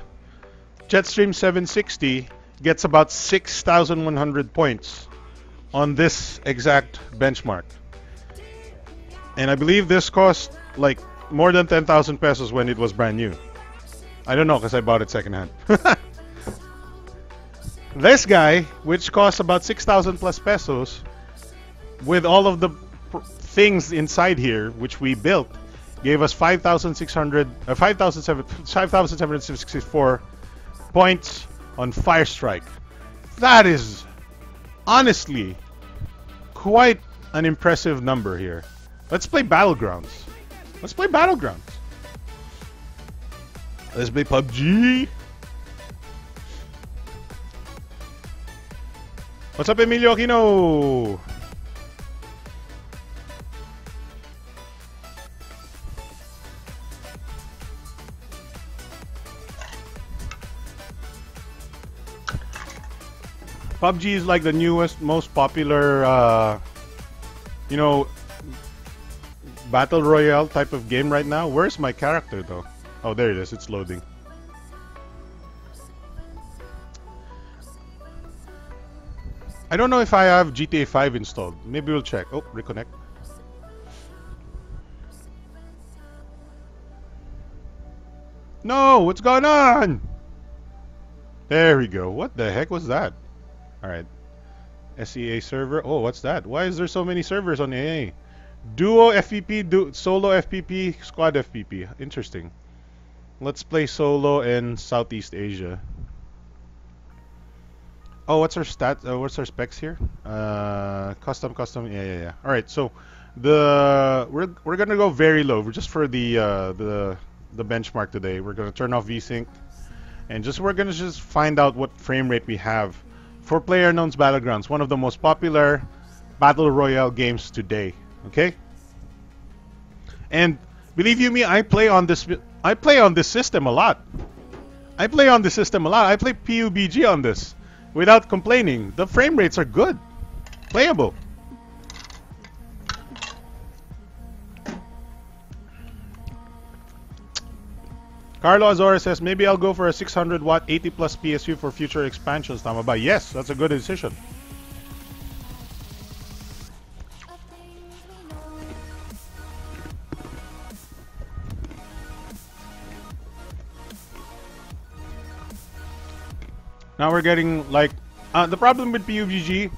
Jetstream 760 gets about 6,100 points on this exact benchmark. And I believe this cost like more than 10,000 pesos when it was brand new. I don't know because I bought it secondhand. This guy, which costs about 6,000 plus pesos, with all of the things inside here, which we built, gave us 5,764 points on Firestrike. That is honestly quite an impressive number here. Let's play Battlegrounds. Let's play Battlegrounds. Let's play PUBG. What's up, Emilio Aquino? PUBG is like the newest, most popular, you know, battle royale type of game right now. Where's my character though? Oh, there it is. It's loading. I don't know if I have GTA 5 installed. Maybe we'll check. Oh, reconnect. No, what's going on? There we go. What the heck was that? Alright. SEA server. Oh, what's that? Why is there so many servers on AA? Duo FPP, solo FPP, squad FPP. Interesting. Let's play solo in Southeast Asia. Oh, what's our stat? What's our specs here? Custom. Yeah. All right, so we're gonna go very low. We're just for the benchmark today. We're gonna turn off VSync, and we're gonna just find out what frame rate we have for PlayerUnknown's Battlegrounds, one of the most popular battle royale games today. Okay. And believe you me, I play on this system a lot. I play PUBG on this without complaining. The frame rates are good, playable. Carlo Azora says, maybe I'll go for a 600 watt 80 plus PSU for future expansions. Tama ba? Yes, that's a good decision. Now we're getting like the problem with PUBG.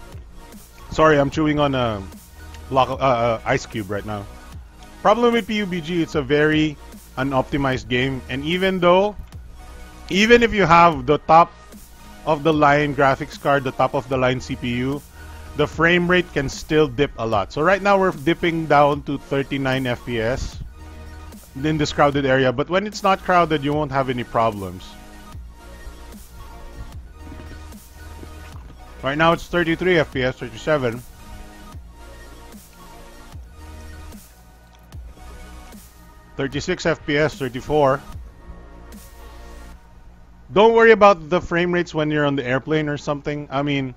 Sorry, I'm chewing on a block ice cube right now. Problem with PUBG, it's a very unoptimized game, and even if you have the top of the line graphics card, the top of the line CPU, the frame rate can still dip a lot. So right now we're dipping down to 39 FPS in this crowded area, but when it's not crowded, you won't have any problems. Right now it's 33 FPS, 37. (36 FPS, 34. Don't worry about the frame rates when you're on the airplane or something. I mean,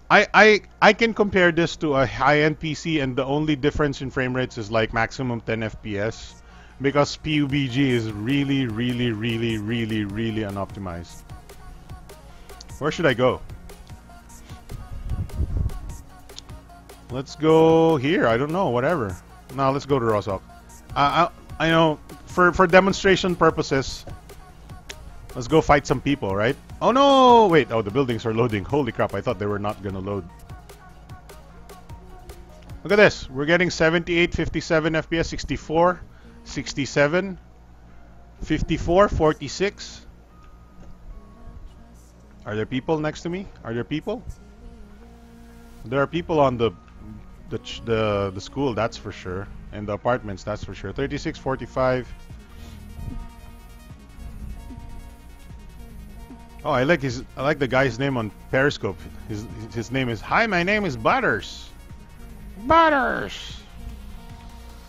I can compare this to a high-end PC, and the only difference in frame rates is like maximum 10 FPS, because PUBG is really unoptimized. Where should I go? Let's go here. I don't know. Whatever. No, let's go to Rosok. I know for demonstration purposes, let's go fight some people, right? Oh no! Wait. Oh, the buildings are loading. Holy crap! I thought they were not gonna load. Look at this. We're getting 78, 57 FPS, 64, 67, 54, 46. Are there people next to me? Are there people? There are people on the school, that's for sure, and the apartments, that's for sure. 36, 45. Oh, I like the guy's name on Periscope. His name is, hi, my name is Butters. Butters.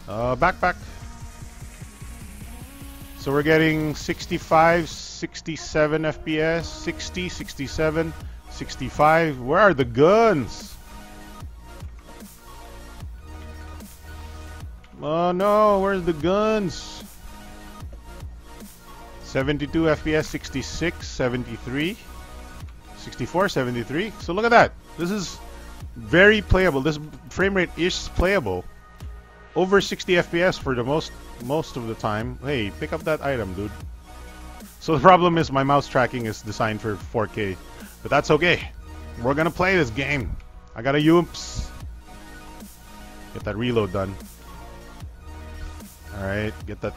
Backpack. So we're getting 65, 67 FPS, 60, 67, 65. Where are the guns? Oh no, where's the guns? 72 FPS, 66, 73, 64, 73. So look at that. This is very playable. This frame rate is playable. Over 60 FPS for the most of the time. Hey, pick up that item, dude. So the problem is my mouse tracking is designed for 4K, but that's okay. We're gonna play this game. I got a Yoops. Get that reload done. Alright, get that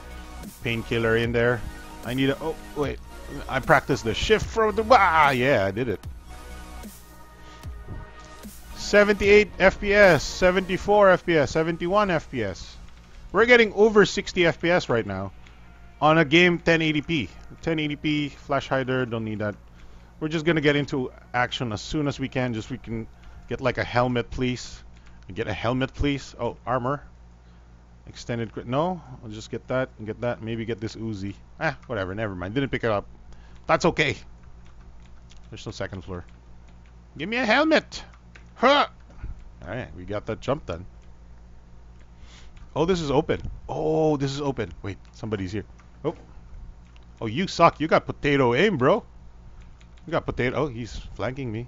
painkiller in there. I need a... Oh, wait. I practiced the shift from the... Ah, yeah, I did it. 78 FPS, 74 FPS, 71 FPS. We're getting over 60 FPS right now on a game 1080p. 1080p, flash hider, don't need that. We're just gonna get into action as soon as we can. Just we can get like a helmet, please. Get a helmet, please. Oh, armor. Extended crit. No, I'll just get that and get that. Maybe get this Uzi. Whatever. Never mind. Didn't pick it up. That's okay. There's no second floor. Give me a helmet. Huh. All right, we got that jump done. Oh, this is open. Oh, this is open. Wait, somebody's here. Oh. Oh, you suck. You got potato aim, bro. You got potato. Oh, he's flanking me.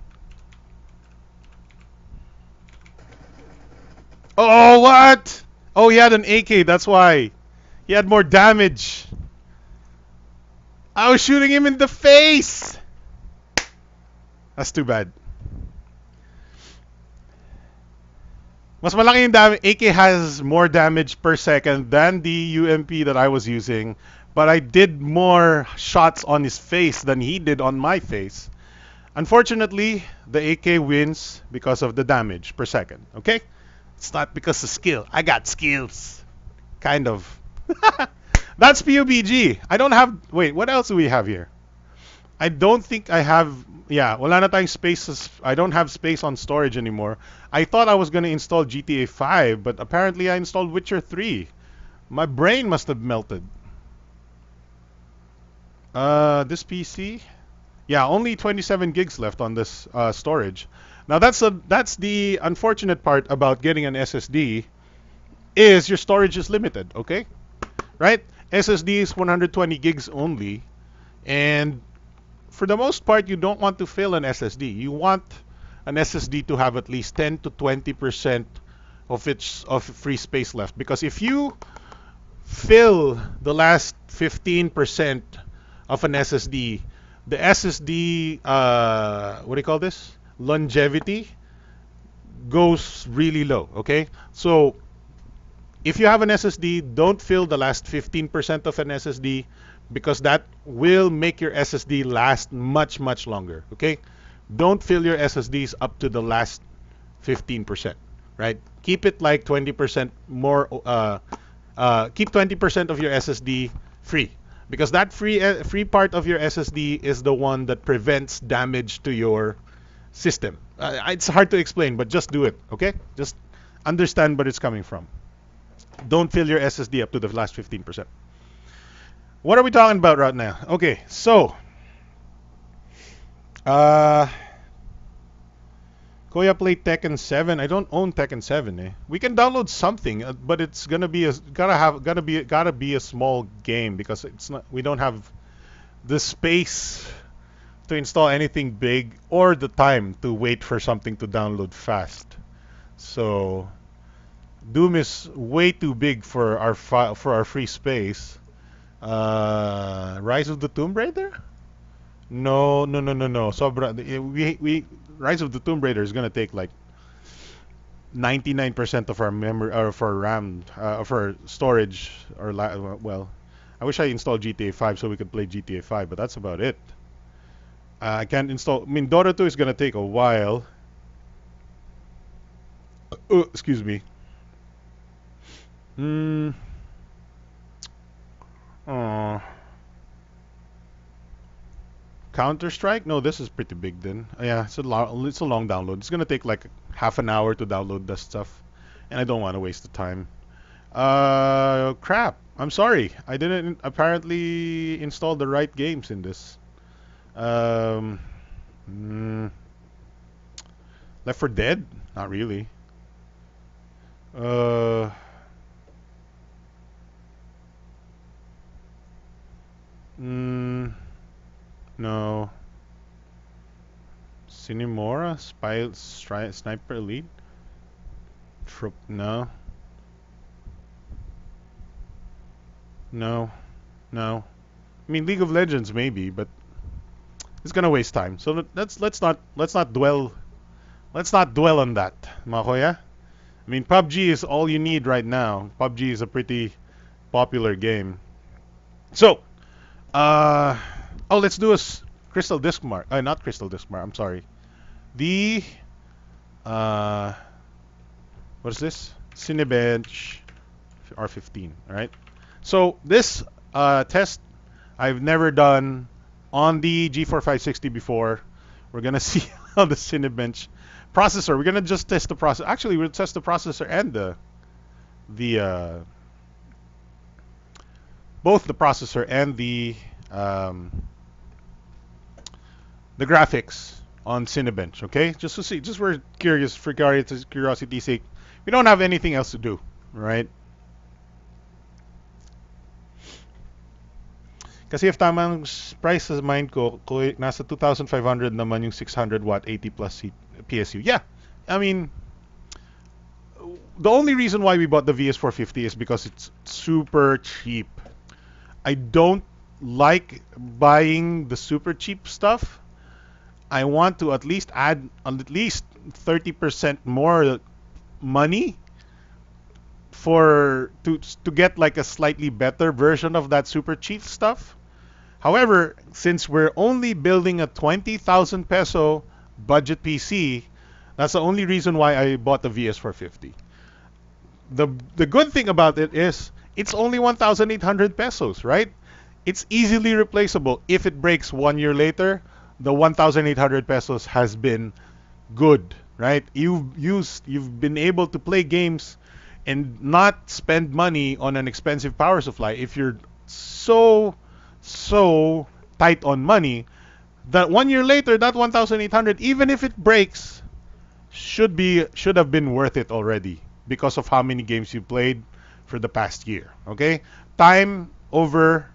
Oh, what? Oh, he had an AK. That's why. He had more damage. I was shooting him in the face. That's too bad. Mas malaki yung damage. AK has more damage per second than the UMP that I was using. But I did more shots on his face than he did on my face. Unfortunately, the AK wins because of the damage per second. Okay? It's not because of skill. I got skills. Kind of. That's PUBG. I don't have... Wait, what else do we have here? I don't think I have... Yeah, wala na tayong spaces. I don't have space on storage anymore. I thought I was going to install GTA 5, but apparently I installed Witcher 3. My brain must have melted. This PC? Yeah, only 27 gigs left on this storage. Now that's the unfortunate part about getting an SSD is your storage is limited, okay? Right? SSD is 120 gigs only, and for the most part you don't want to fill an SSD. You want an SSD to have at least 10 to 20% of free space left, because if you fill the last 15% of an SSD, the SSD what do you call this? Longevity goes really low, okay? So if you have an SSD, don't fill the last 15% of an SSD, because that will make your SSD last much, much longer, okay? Don't fill your SSDs up to the last 15%, right? Keep it like 20% more, keep 20% of your SSD free, because that free part of your SSD is the one that prevents damage to your system. It's hard to explain, but just do it, okay? Just understand where it's coming from. Don't fill your SSD up to the last 15%. What are we talking about right now? Okay, so Koya played Tekken 7. I don't own Tekken 7. Eh? We can download something, but it's gonna be gotta be a small game, because it's not. We don't have the space to install anything big or the time to wait for something to download fast. So Doom is way too big for our free space. Rise of the Tomb Raider? No. Sobra. We Rise of the Tomb Raider is gonna take like 99% of our memory, or of our RAM, of our storage, or well, I wish I installed GTA 5 so we could play GTA 5, but that's about it. I can't install. I mean, Dota 2 is gonna take a while. Excuse me. Counter-Strike? No, this is pretty big then. Yeah, it's a long download. It's gonna take like half an hour to download this stuff, and I don't want to waste the time. Crap. I'm sorry. I didn't apparently install the right games in this. Left 4 Dead? Not really. No. Cinemora? Sniper Elite? No. No. I mean, League of Legends maybe, but it's gonna waste time. So let's not dwell on that, mga kuya. I mean, PUBG is all you need right now. PUBG is a pretty popular game. So, let's do a Crystal Disk Mark. Not Crystal Disk Mark. I'm sorry. The what is this? Cinebench R15. All right. So this test I've never done on the Geforce 560 before. We're gonna see how the Cinebench processor. We're gonna just test the processor. Actually, we'll test the processor and both the processor and the graphics on Cinebench, okay? Just to see, just for curiosity's sake. We don't have anything else to do, right? Kasi if tama ang price sa mind ko, nasa 2,500 naman yung 600 watt 80 plus PSU. Yeah, I mean, the only reason why we bought the VS450 is because it's super cheap. I don't like buying the super cheap stuff. I want to at least add at least 30% more money to get like a slightly better version of that super cheap stuff. However, since we're only building a 20,000 peso budget PC, that's the only reason why I bought the VS450. The good thing about it is it's only 1,800 pesos, right? It's easily replaceable. If it breaks 1 year later, the 1,800 pesos has been good, right? You've been able to play games and not spend money on an expensive power supply. If you're so tight on money, that 1 year later, that 1,800, even if it breaks, should have been worth it already because of how many games you played for the past year. Okay, time over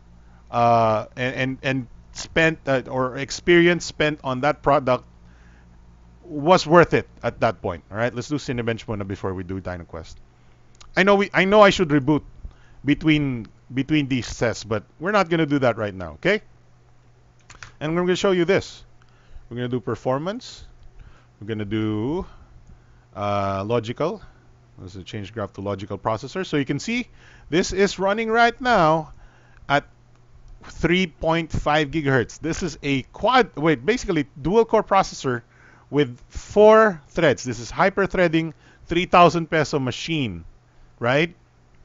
and spent or experience spent on that product was worth it at that point. All right, let's do Cinebench muna before we do DynaQuest. I know I should reboot between these sets, but we're not gonna do that right now. Okay, and I'm gonna show you this. We're gonna do performance. We're gonna do logical. Let's change graph to logical processor. So you can see this is running right now at 3.5 gigahertz. This is a basically dual core processor with 4 threads. This is hyper threading 3,000 peso machine, right?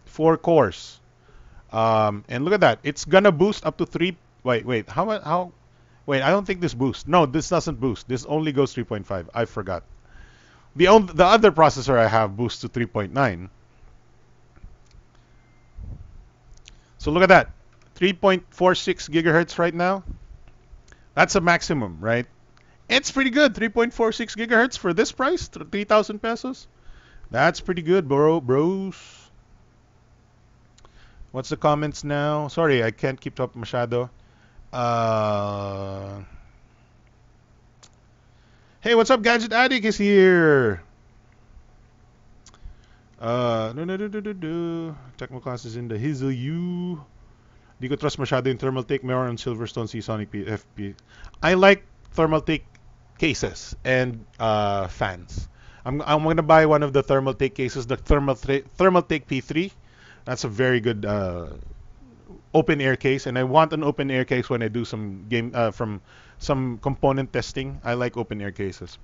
4 cores. And look at that. It's gonna boost up to 3. Wait. Wait, I don't think this boosts. No, this doesn't boost. This only goes 3.5. I forgot. The other processor I have boosts to 3.9. So look at that. 3.46 gigahertz right now. That's a maximum, right? It's pretty good. 3.46 gigahertz for this price, 3,000 pesos. That's pretty good, bros. What's the comments now? Sorry, I can't keep up masyado. Hey, what's up? Gadget Addict is here. Technical class is in the Hizzle U. Di ko trust masyado yung thermal take. Meron on Silverstone Seasonic FP. I like thermal take cases and fans. I'm gonna buy one of the thermal take cases, the thermal take P3. That's a very good open air case, and I want an open air case when I do some game from some component testing. I like open air cases.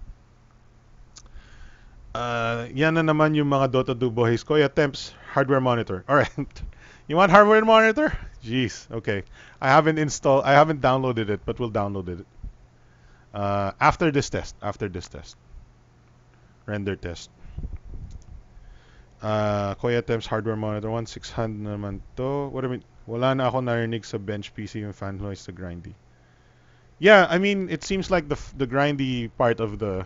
Yan na naman yung mga Dota 2 boys ko. Attempts hardware monitor. All right. You want hardware monitor? Jeez. Okay. I haven't downloaded it, but we'll download it. After this test. Render test. Koya Attempts hardware monitor 1600 naman to. What do I mean? Wala na ako narinig sa bench PC yung fan noise to grindy. Yeah, I mean, it seems like the grindy part of the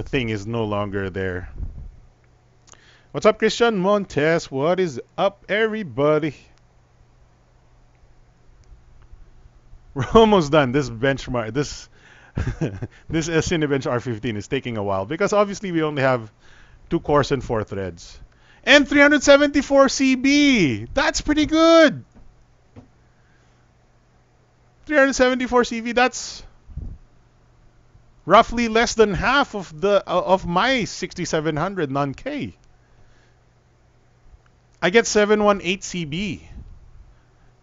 thing is no longer there. What's up, Christian Montes? What is up, everybody? We're almost done. This benchmark, this Cinebench R15 is taking a while because obviously we only have 2 cores and 4 threads. And 374 CB! That's pretty good! 374 CV, that's roughly less than half of my 6700 non-K. I get 718 CB.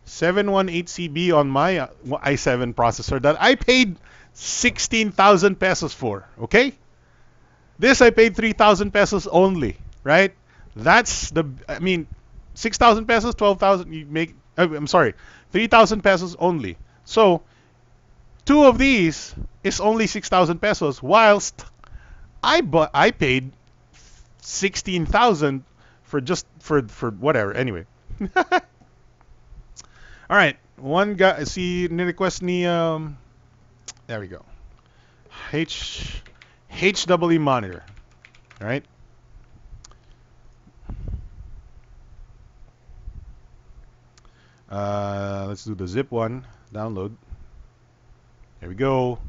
718 CB on my i7 processor that I paid 16,000 pesos for, okay? This I paid 3,000 pesos only, right? That's I mean, 6,000 pesos, 12,000, you make, I'm sorry, 3,000 pesos only. So, 2 of these is only 6,000 pesos, whilst I paid 16,000 for whatever. Anyway. All right. One guy, see, request ni, there we go. HWE monitor. All right. Let's do the zip one. Download. There we go.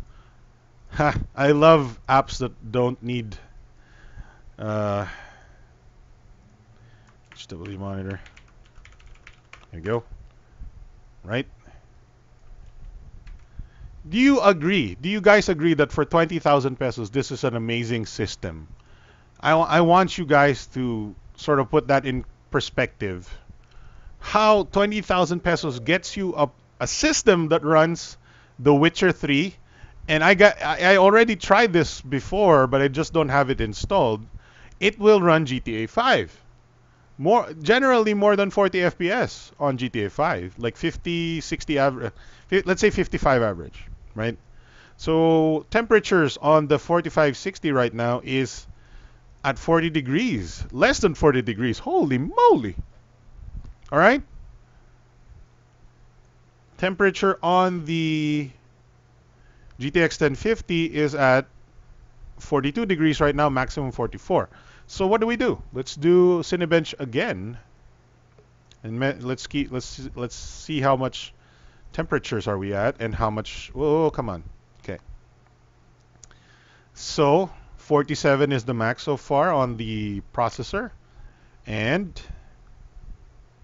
Ha! I love apps that don't need HWE monitor. There we go. Right? Do you agree? Do you guys agree that for 20,000 pesos, this is an amazing system? I want you guys to sort of put that in perspective. How 20,000 pesos gets you a system that runs The Witcher 3, and I already tried this before, but I just don't have it installed. It will run GTA 5. Generally more than 40 FPS on GTA 5, like 50, 60 average, let's say 55 average, right? So temperatures on the 4560 right now is at 40 degrees, less than 40 degrees. Holy moly! All right. Temperature on the GTX 1050 is at 42 degrees right now, maximum 44. So what do? Let's do Cinebench again, and let's see how much temperatures are we at and how much. Oh, come on. Okay. So 47 is the max so far on the processor, and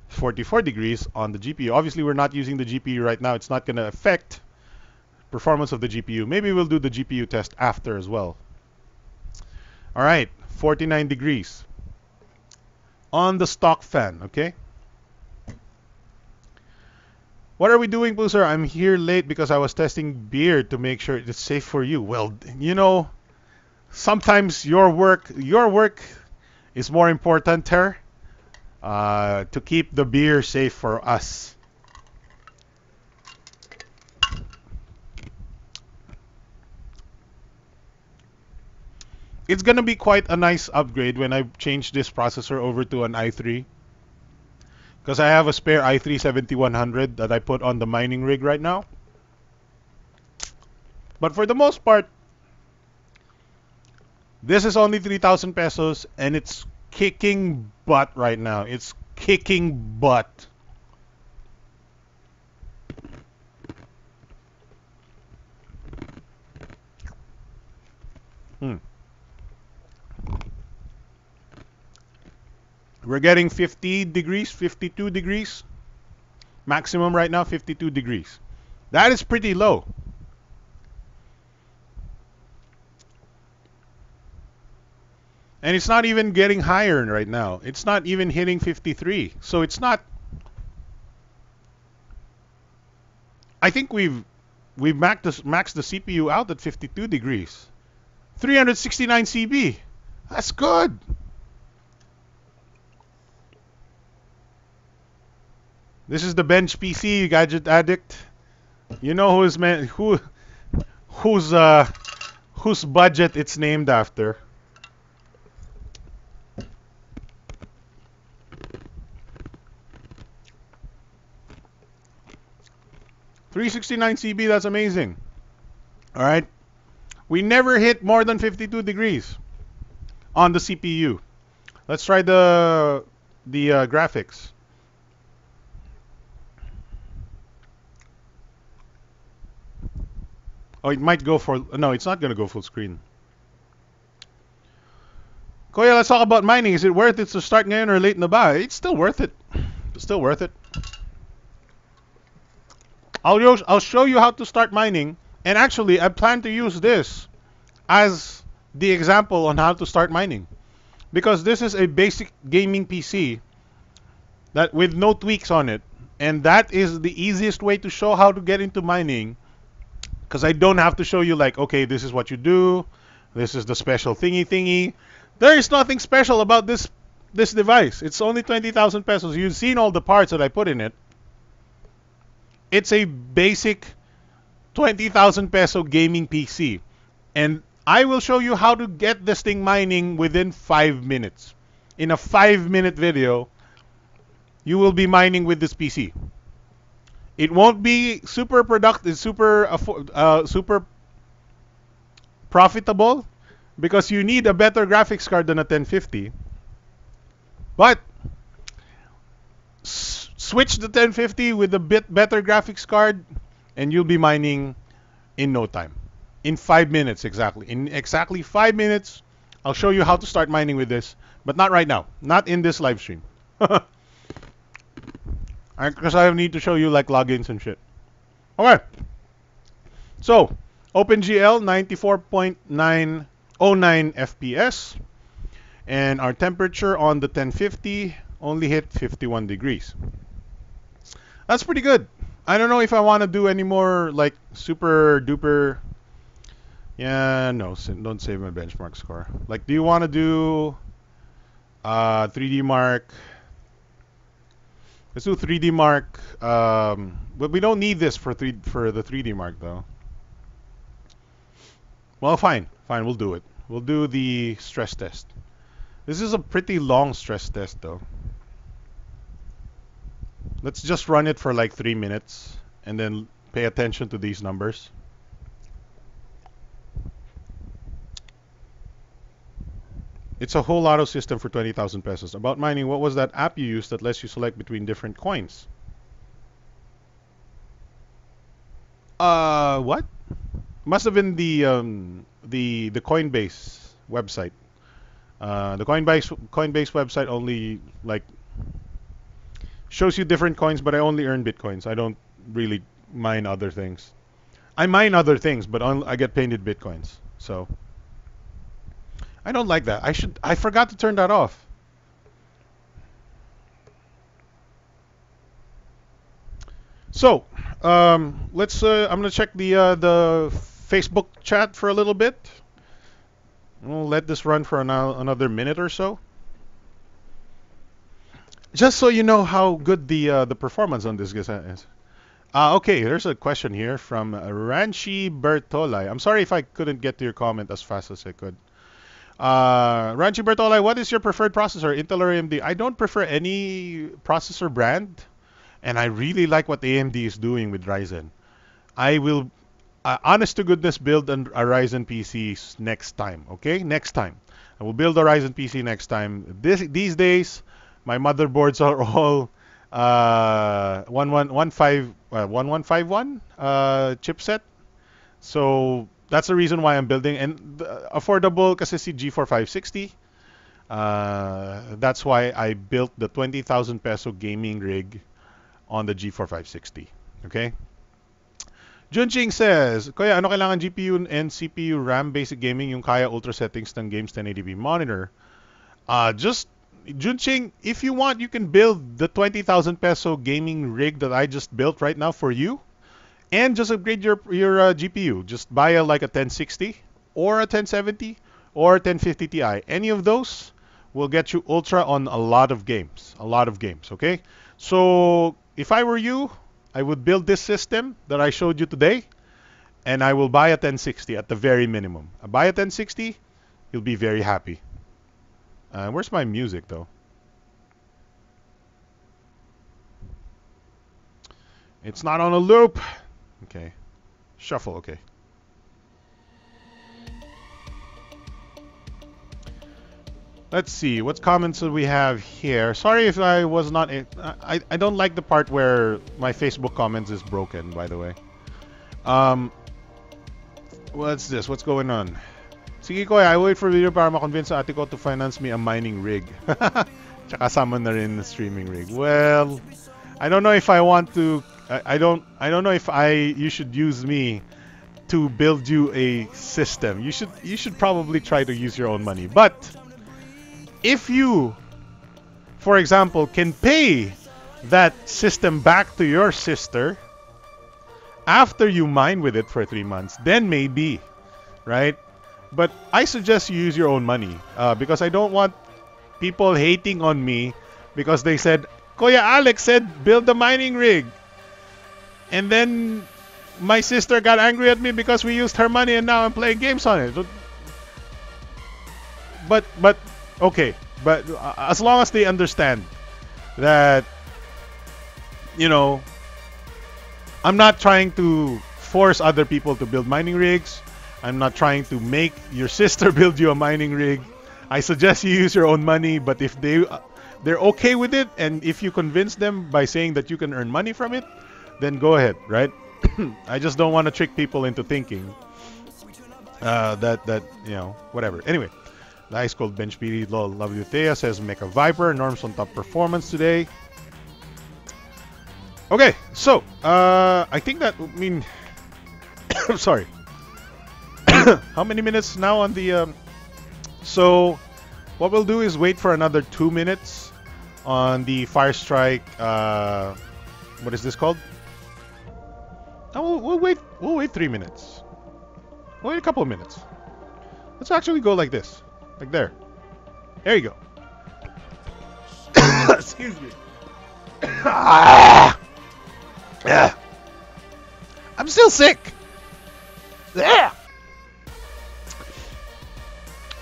44 degrees on the GPU. Obviously, we're not using the GPU right now. It's not going to affect performance of the GPU. Maybe we'll do the GPU test after as well. All right, 49 degrees on the stock fan, okay? What are we doing, Boozer? I'm here late because I was testing beer to make sure it's safe for you. Well, you know, sometimes your work is more important here, to keep the beer safe for us. It's gonna be quite a nice upgrade when I change this processor over to an i3, because I have a spare i3 7100 that I put on the mining rig right now. But for the most part, this is only 3,000 pesos and it's kicking butt right now. It's kicking butt. We're getting 50 degrees, 52 degrees. Maximum right now, 52 degrees. That is pretty low. And it's not even getting higher right now. It's not even hitting 53. So it's not... I think we've maxed the CPU out at 52 degrees. 369 CB. That's good. This is the bench PC, gadget addict. You know whose budget it's named after. $369 CB, that's amazing. All right. We never hit more than 52 degrees on the CPU. Let's try the graphics. Oh, it might go for... No, it's not going to go full screen. Koya, let's talk about mining. Is it worth it to start ngayon or late na ba? It's still worth it. It's still worth it. I'll show you how to start mining. And actually, I plan to use this as the example on how to start mining. Because this is a basic gaming PC that with no tweaks on it. And that is the easiest way to show how to get into mining. Because I don't have to show you like, okay, this is what you do. This is the special thingy. There is nothing special about this device. It's only 20,000 pesos. You've seen all the parts that I put in it. It's a basic 20,000 peso gaming PC. And I will show you how to get this thing mining within 5 minutes. In a 5-minute video, you will be mining with this PC. It won't be super productive, super profitable because you need a better graphics card than a 1050. But switch the 1050 with a bit better graphics card and you'll be mining in no time. In 5 minutes exactly. In exactly 5 minutes, I'll show you how to start mining with this, but not right now. Not in this live stream. Because I need to show you like logins and shit. Okay. So, OpenGL 94.909 FPS. And our temperature on the 1050 only hit 51 degrees. That's pretty good. I don't know if I want to do any more like super duper. Yeah, no, don't save my benchmark score. Like, do you want to do 3D Mark? Let's do 3D Mark. But we don't need this for the 3D Mark though. Well, fine, we'll do it. We'll do the stress test. This is a pretty long stress test though. Let's just run it for like 3 minutes and then pay attention to these numbers. It's a whole auto system for 20,000 pesos. About mining, what was that app you used that lets you select between different coins? What? Must have been the Coinbase website. The Coinbase website only like shows you different coins, but I only earn bitcoins. I don't really mine other things. I mine other things, but I get painted bitcoins. So I don't like that. I forgot to turn that off. So let's. I'm gonna check the Facebook chat for a little bit. We'll let this run for another minute or so. Just so you know how good the performance on this is. Okay, there's a question here from Ranchi Bertolai. I'm sorry if I couldn't get to your comment as fast as I could. Ranchi Bertolai, what is your preferred processor, Intel or AMD? I don't prefer any processor brand, and I really like what AMD is doing with Ryzen. I will, honest to goodness, build a Ryzen PC next time. Okay, next time I will build a Ryzen PC next time. These days, my motherboards are all 1151 chipset. So that's the reason why I'm building, and affordable kasi si Geforce 560. That's why I built the 20,000 peso gaming rig on the Geforce 560. Okay. Junching says, Kuya, ano kailangan GPU and CPU RAM basic gaming yung kaya ultra settings ng games 1080p monitor? Just Junching, if you want, you can build the 20,000 peso gaming rig that I just built right now for you. And just upgrade your GPU. Just buy like a 1060 or a 1070 or a 1050 Ti. Any of those will get you ultra on a lot of games. Okay? So if I were you, I would build this system that I showed you today, and I will buy a 1060 at the very minimum. I buy a 1060, you'll be very happy. Where's my music though? It's not on a loop. Okay. Shuffle, okay. Let's see, what comments do we have here? Sorry if I was not... I don't like the part where my Facebook comments is broken, by the way. What's this? What's going on? Sige ko, I wait for video para ma-convince ate ko to finance me a mining rig. Tsaka sama na rin na streaming rig. Well, I don't know if I want to... I don't know if you should use me to build you a system. You should probably try to use your own money. But if you, for example, can pay that system back to your sister after you mine with it for 3 months, then maybe, right? But I suggest you use your own money because I don't want people hating on me because they said, Kuya Alex said build the mining rig. And then my sister got angry at me because we used her money and now I'm playing games on it. But okay. But as long as they understand that, you know, I'm not trying to force other people to build mining rigs. I'm not trying to make your sister build you a mining rig. I suggest you use your own money, but if they're okay with it, and if you convince them by saying that you can earn money from it, then go ahead, right? I just don't want to trick people into thinking that you know, whatever. Anyway, the Ice Cold Bench PD lol. Love you, Thea says Mecha Viper. Norms on top performance today. Okay, so I think that, I mean, I'm sorry. How many minutes now on the? So what we'll do is wait for another 2 minutes on the Fire Strike. What is this called? No, we'll wait. We'll wait 3 minutes. We'll wait a couple of minutes. Let's actually go like this, like there. There you go. Excuse me. Yeah. I'm still sick. Yeah.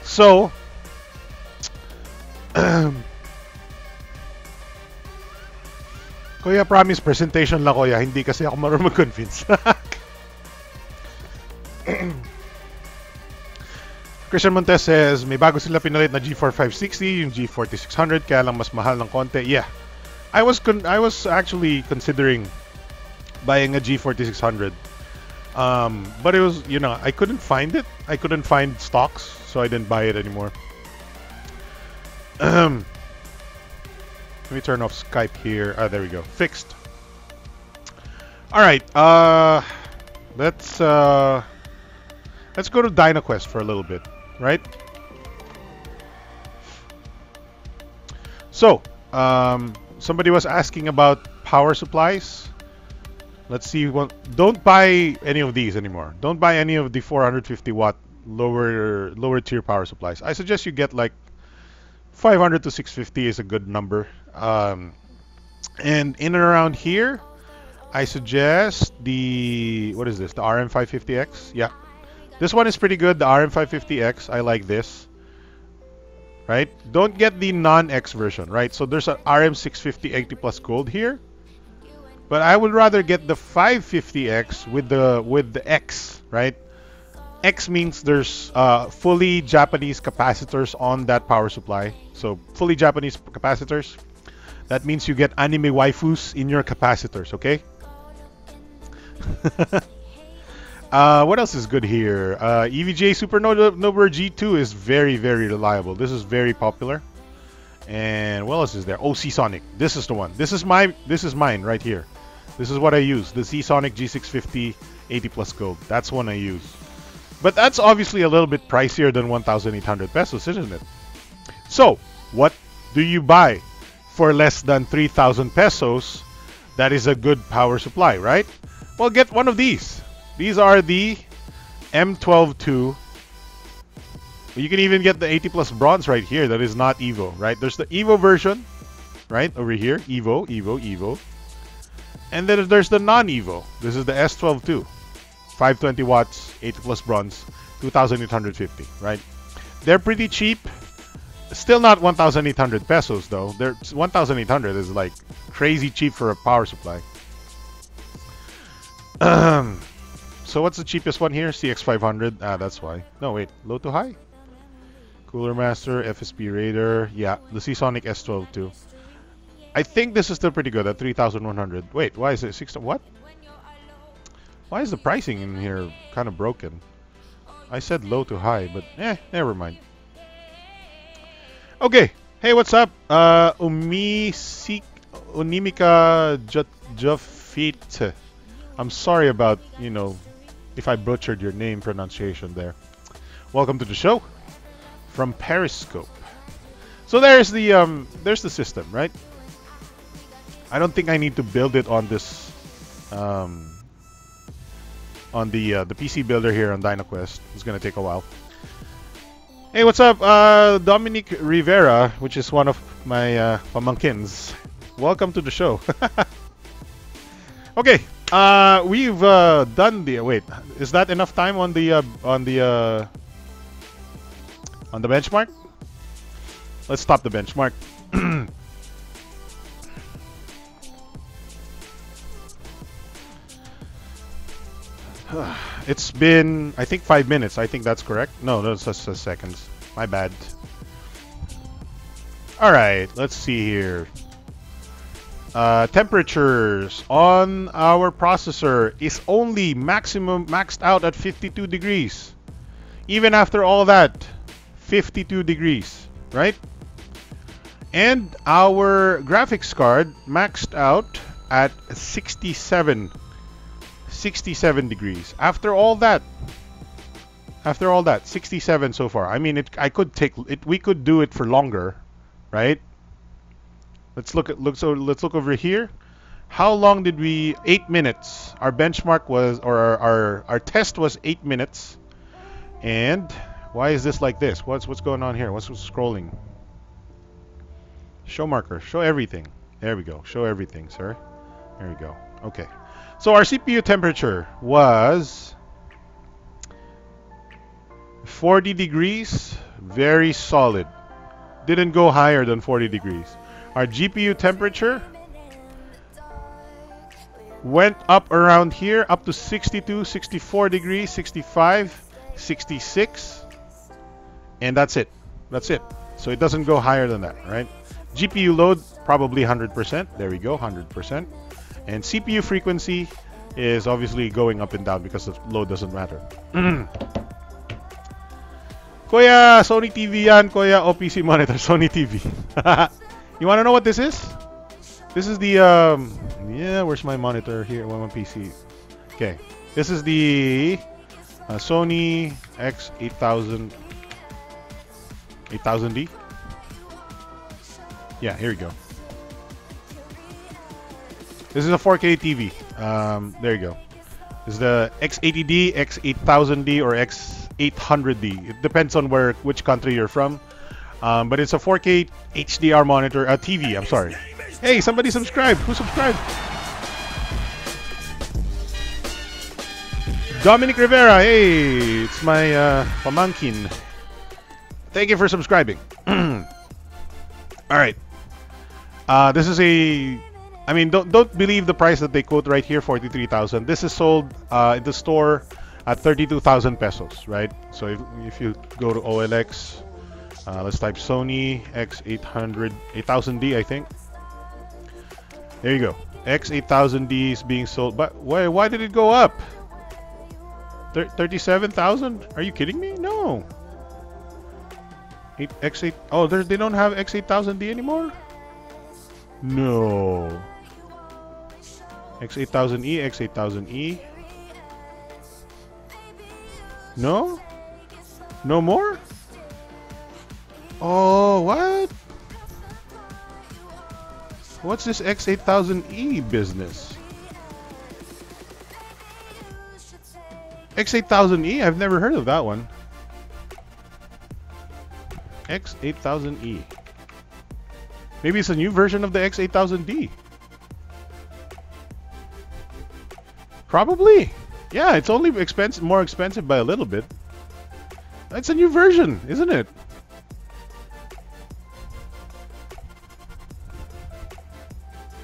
So, Kuya, promise, presentation lang, Kuya. Hindi kasi ako marunong mag-convince. Christian Montes says, may bago sila pinalit na G4 560, yung G40 600, kaya lang mas mahal ng konti. Yeah. I was actually considering buying a G40 600. But it was, you know, I couldn't find it. I couldn't find stocks, so I didn't buy it anymore. Let me turn off Skype here. Ah, there we go. Fixed. All right. Let's go to DynaQuest for a little bit, right? So, somebody was asking about power supplies. Let's see. Don't buy any of these anymore. Don't buy any of the 450 watt lower tier power supplies. I suggest you get like 500 to 650 is a good number. And in and around here, I suggest the, what is this? The RM550X. Yeah, this one is pretty good. The RM550X. I like this. Right? Don't get the non-X version. Right? So there's an RM650 80 plus gold here. But I would rather get the 550X with the X, right? X means there's fully Japanese capacitors on that power supply. So fully Japanese capacitors. That means you get anime waifus in your capacitors, okay? What else is good here? EVGA Supernova G2 is very, very reliable. This is very popular. And what else is there? Oh, Seasonic. This is the one. This is mine right here. This is what I use. The Seasonic G650 80 plus gold. That's one I use. But that's obviously a little bit pricier than 1,800 pesos, isn't it? So, what do you buy for less than 3,000 pesos? That is a good power supply, right? Well, get one of these. These are the M12-2. You can even get the 80 plus bronze right here. That is not Evo, right? There's the Evo version, right? Over here. Evo. And then there's the non-Evo. This is the S12-2. 520 watts, 80 plus bronze, 2,850, right? They're pretty cheap. Still not 1,800 pesos, though. 1,800 is like crazy cheap for a power supply. So what's the cheapest one here? CX500. Ah, that's why. No, wait. Low to high? Cooler Master, FSP Raider. Yeah, the Seasonic S12-2. I think this is still pretty good at 3,100. Wait, why is it 6? What? Why is the pricing in here kind of broken? I said low to high, but never mind. Okay. Hey, what's up? Unimika Jafit. I'm sorry about, you know, if I butchered your name pronunciation there. Welcome to the show from Periscope. So there's the system, right? I don't think I need to build it on this on the PC builder here on DynaQuest. It's gonna take a while. Hey, what's up, Dominic Rivera, which is one of my pamangkins. Welcome to the show. Okay, we've done the. Wait, is that enough time on the benchmark? Let's stop the benchmark. It's been, I think, 5 minutes. I think that's correct. No, that's just seconds. My bad. All right, let's see here. Temperatures on our processor is only maxed out at 52 degrees. Even after all that, 52 degrees, right? And our graphics card maxed out at 67 degrees. After all that, 67 so far. I mean, I could take it. We could do it for longer, right? Let's look over here. How long did we? 8 minutes. Our benchmark was, or our test was 8 minutes. And why is this like this? What's going on here? What's scrolling? Show marker. Show everything. There we go. Show everything, sir. There we go. Okay. So our CPU temperature was 40 degrees. Very solid. Didn't go higher than 40 degrees. Our GPU temperature went up around here, up to 62, 64 degrees, 65, 66. And that's it. That's it. So it doesn't go higher than that, right? GPU load, probably 100%. There we go, 100%. And CPU frequency is obviously going up and down because the load doesn't matter. Kuya, Sony TV yan. Kuya, OPC monitor, Sony TV. You want to know what this is? This is the, yeah, where's my monitor here? Well, my PC. Okay. This is the Sony X8000, 8000D. Yeah, here we go. This is a 4K TV. There you go. This is the X80D, X8000D, or X800D. It depends on which country you're from. But it's a 4K HDR monitor, TV, I'm sorry. Hey, somebody subscribed. Who subscribed? Dominic Rivera. Hey, it's my pamangkin. Thank you for subscribing. Alright. This is a... I mean, don't believe the price that they quote right here, 43,000. This is sold in the store at 32,000 pesos, right? So if you go to OLX, let's type Sony X800, 8000D, I think. There you go. X8000D is being sold. But why did it go up? 37,000? Are you kidding me? No. X8. Oh, they don't have X8000D anymore? No. X8000E, X8000E. No? No more? Oh, what? What's this X8000E business? X8000E? I've never heard of that one. X8000E. Maybe it's a new version of the X8000D. Probably. Yeah, it's only more expensive by a little bit. That's a new version, isn't it?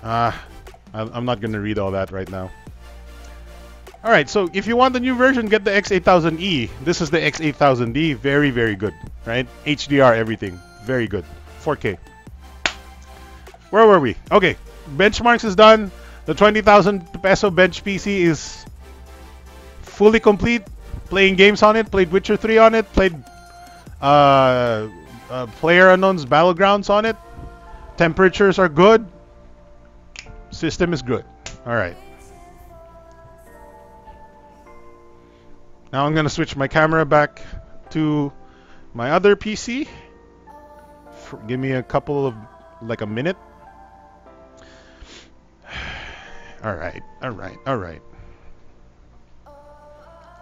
I'm not gonna read all that right now. Alright, so if you want the new version, get the X8000E. This is the X8000D. Very, very good, right? HDR, everything. Very good. 4K. Where were we? Okay, benchmarks is done. The 20,000 peso bench PC is fully complete. Playing games on it. Played Witcher 3 on it. Played PlayerUnknown's Battlegrounds on it. Temperatures are good. System is good. Alright. Now I'm going to switch my camera back to my other PC. Give me a couple of, like a minute. Alright, alright, alright.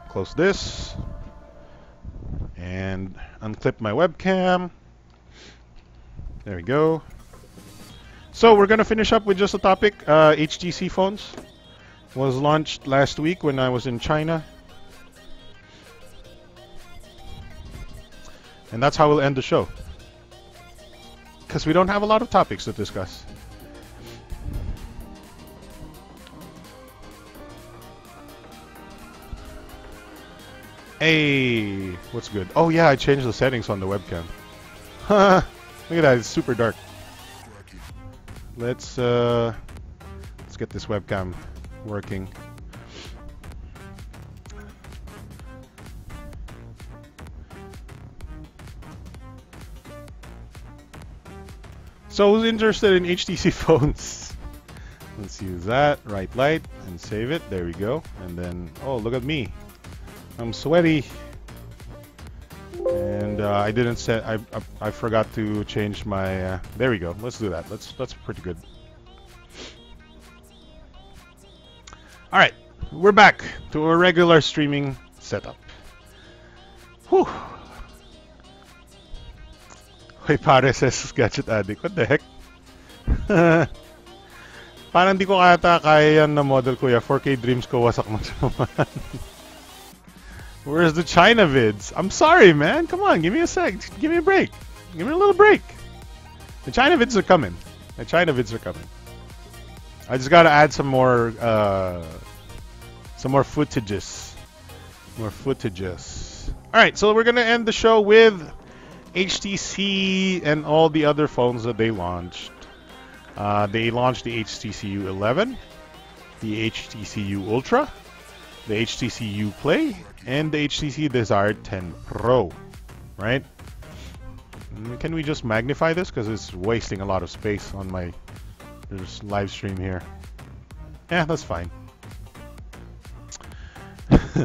Close this. And unclip my webcam. There we go. So we're going to finish up with just a topic. HTC phones was launched last week when I was in China. And that's how we'll end the show. Because we don't have a lot of topics to discuss. Hey, what's good? Oh yeah, I changed the settings on the webcam. Look at that, it's super dark. Let's get this webcam working. So who's interested in HTC phones? Let's use that, right light, and save it. There we go. And then, oh, look at me. I'm sweaty. And I didn't set, I forgot to change my, there we go. Let's do that. That's pretty good. Alright, we're back to a regular streaming setup. Whew. Hoy pare, says Gadget Addict. What the heck? Parang di ko kaya yan na model kuya. 4K dreams ko wasak na naman. Where's the China vids? I'm sorry, man. Come on, give me a sec. Give me a break. Give me a little break. The China vids are coming. The China vids are coming. I just gotta add some more footages. More footages. Alright, so we're gonna end the show with HTC and all the other phones that they launched. They launched the HTC U11, the HTC U Ultra, the HTC U Play, and the HTC Desire 10 Pro, right? Can we just magnify this? Because it's wasting a lot of space on my live stream here. Yeah, that's fine.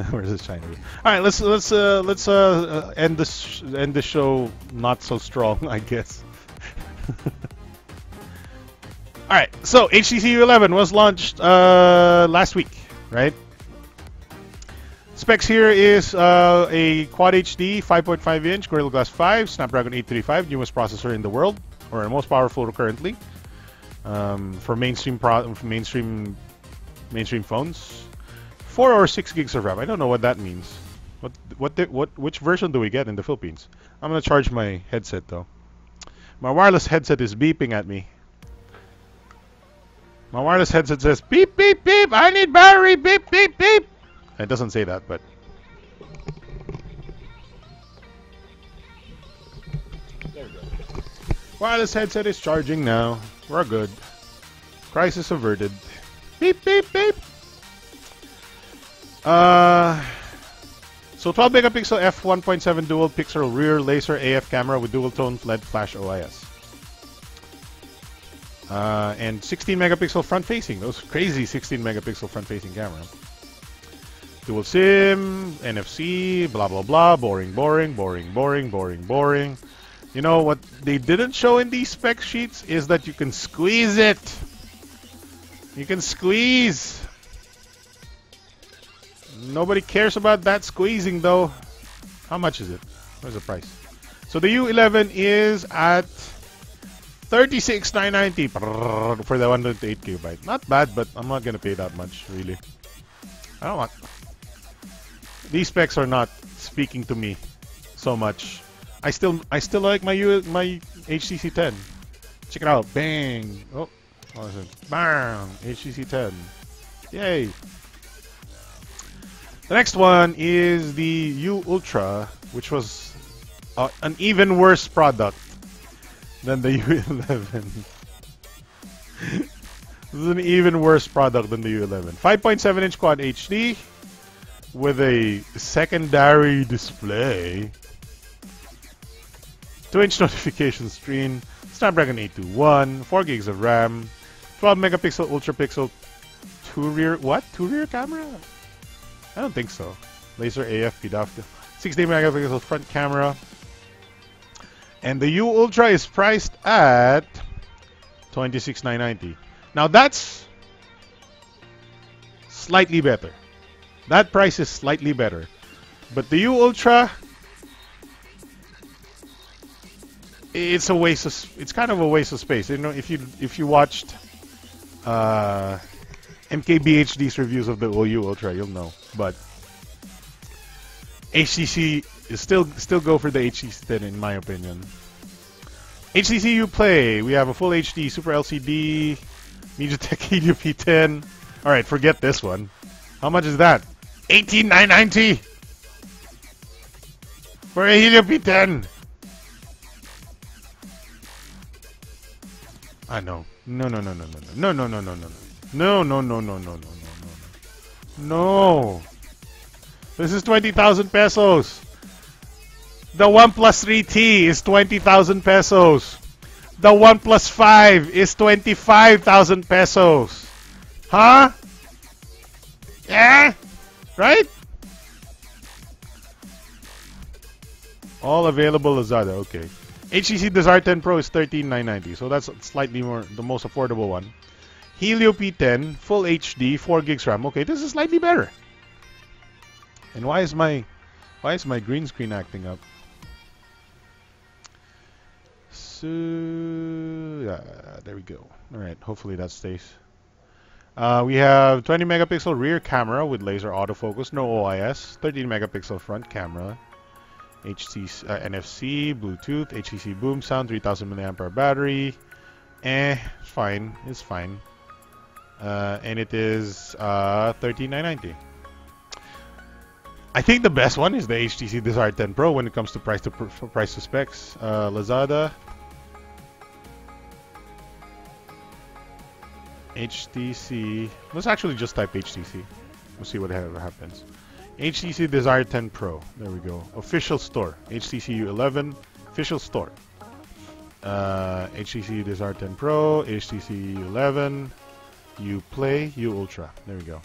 Where's this China? All right, let's end the show not so strong, I guess. All right, so HTC U11 was launched last week, right? Specs here is a Quad HD 5.5-inch Gorilla Glass 5 Snapdragon 835, newest processor in the world, or most powerful currently for mainstream phones. 4 or 6 gigs of RAM. I don't know what that means. Which version do we get in the Philippines? I'm gonna charge my headset though. My wireless headset is beeping at me. My wireless headset says beep beep beep. I need battery. Beep beep beep. It doesn't say that, but there we go. Wireless headset is charging now. We're good. Crisis averted. Beep beep beep. So 12 megapixel f1.7 dual pixel rear laser AF camera with dual tone LED flash OIS. And 16 megapixel front facing. Those crazy 16 megapixel front facing camera. Dual SIM, NFC, blah blah blah. Boring, boring, boring, boring, boring, boring. You know what they didn't show in these spec sheets is that you can squeeze it. You can squeeze. Nobody cares about that squeezing though. How much is it? Where's the price? So the U11 is at $36,990 for the 128 gigabyte. Not bad, but I'm not gonna pay that much really. I don't want. These specs are not speaking to me so much. I still like my HTC 10. Check it out. Bang. Oh, what is it? Bang. HTC 10. Yay. The next one is the U Ultra, which was an even worse product than the U11. This is an even worse product than the U11. 5.7-inch Quad HD with a secondary display. 2-inch notification screen. Snapdragon 821. 4 gigs of RAM. 12 megapixel ultra pixel. Two rear camera? I don't think so. Laser AF PDAF. 16 megapixel front camera. And the U Ultra is priced at $26,990. Now that's slightly better. That price is slightly better. But the U Ultra, it's a waste of, it's kind of a waste of space. You know, if you watched MKBHD's reviews of the U Ultra, you'll know. But HTC is still go for the HTC 10 in my opinion. HTC U Play, we have a full HD Super LCD MediaTek Helio P10. All right, forget this one. How much is that? $18,990. For a Helio P10. Ah, no. No. No. This is 20,000 pesos. The OnePlus 3T is 20,000 pesos. The OnePlus 5 is 25,000 pesos. Huh? Yeah? Right? All available Lazada. Okay. HTC Desire 10 Pro is 13,990. So that's slightly more, the most affordable one. Helio P10, full HD, 4 gigs RAM. Okay, this is slightly better. And why is my green screen acting up? So yeah, there we go. All right, hopefully that stays. We have 20 megapixel rear camera with laser autofocus, no OIS. 13 megapixel front camera. HTC NFC, Bluetooth, HTC boom sound, 3000 mAh battery. It's fine. It's fine. And it is 13,990. I think the best one is the HTC Desire 10 Pro when it comes to price to specs. Lazada, HTC. Let's actually just type HTC. We'll see what happens. HTC Desire 10 Pro. There we go. Official store. HTC U11 official store. HTC Desire 10 Pro, HTC U11, Uplay, U Ultra. There we go.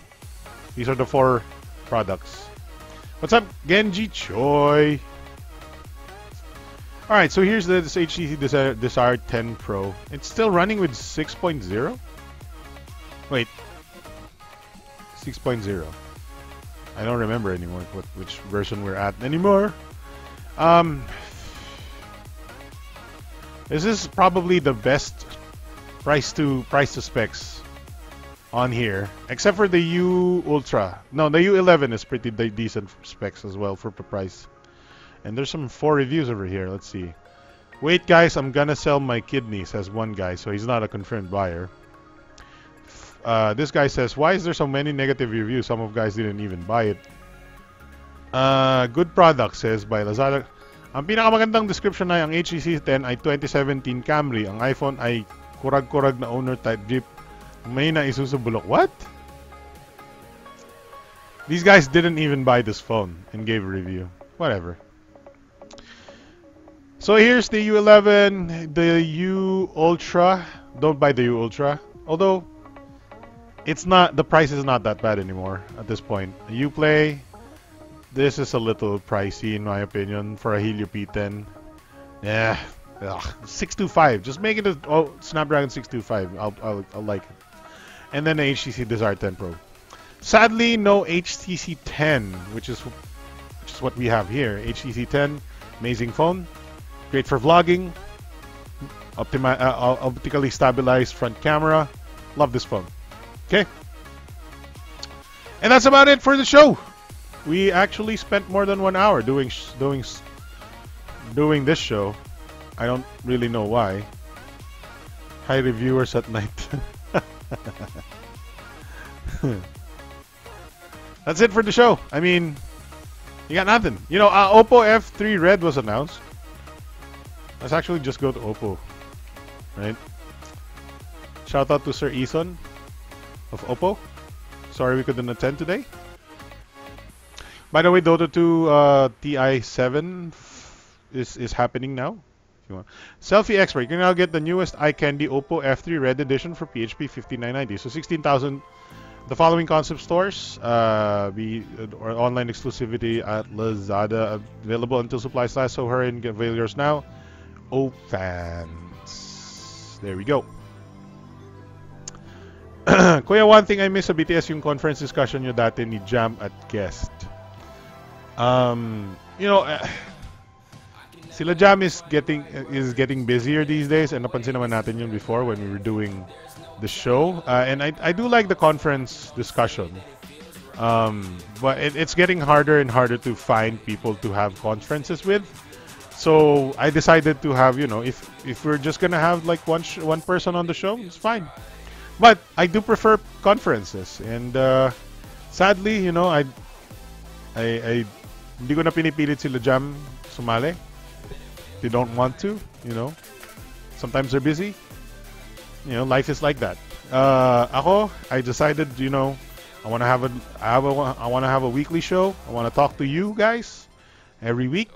These are the 4 products. What's up, Genji Choi? Alright, so here's this HTC Desire 10 Pro. It's still running with 6.0? Wait. 6.0. I don't remember anymore which version we're at anymore. This is probably the best price to specs on here, except for the U Ultra. No, the U11 is pretty decent specs as well for the price. And there's some 4 reviews over here. Let's see. Wait, guys, I'm gonna sell my kidney, says one guy, so he's not a confirmed buyer. This guy says, why is there so many negative reviews? Some of guys didn't even buy it. Good product, says by Lazada. Ang pinakamagandang description ay ang HTC 10 ay 2017 Camry. Ang iPhone ay kurag-kurag na owner type Jeep. May na Isuzu bulok. What? These guys didn't even buy this phone and gave a review. Whatever. So here's the U11, the U Ultra. Don't buy the U Ultra. Although it's not, the price is not that bad anymore at this point. Uplay, this is a little pricey in my opinion for a Helio P10. Yeah, 625. Just make it a Snapdragon 625. I'll like it. And then the HTC Desire 10 Pro. Sadly, no HTC 10, which is what we have here. HTC 10, amazing phone, great for vlogging, optically stabilized front camera. Love this phone. Okay, and that's about it for the show. We actually spent more than 1 hour doing this show. I don't really know why. Hi, reviewers at night. That's it for the show. I mean, you got nothing. You know, Oppo F3 Red was announced. Let's actually just go to Oppo, right? Shout out to Sir Ethan of Oppo. Sorry we couldn't attend today. By the way, Dota 2 Ti7 is happening now. If you want. Selfie expert, you can now get the newest eye candy Oppo F3 Red Edition for PHP 5990. So 16,000. The following concept stores or online exclusivity at Lazada, available until supplies last. So hurry and avail yours now. Oh, fans. There we go. Kuya, one thing I miss sa BTS yung conference discussion nyo dati ni Jam at Guest. You know, sila Jam is getting busier these days, and napansin naman natin yun before when we were doing the show. And I do like the conference discussion. But it's getting harder and harder to find people to have conferences with. So I decided to have, you know, if we're just gonna have like one person on the show, it's fine. But I do prefer conferences, and sadly, you know, I hindi ko na pinipilit sila Jam sumali. They don't want to, you know. Sometimes they're busy. You know, life is like that. Ako, I decided, you know, I want to have a weekly show. I want to talk to you guys every week.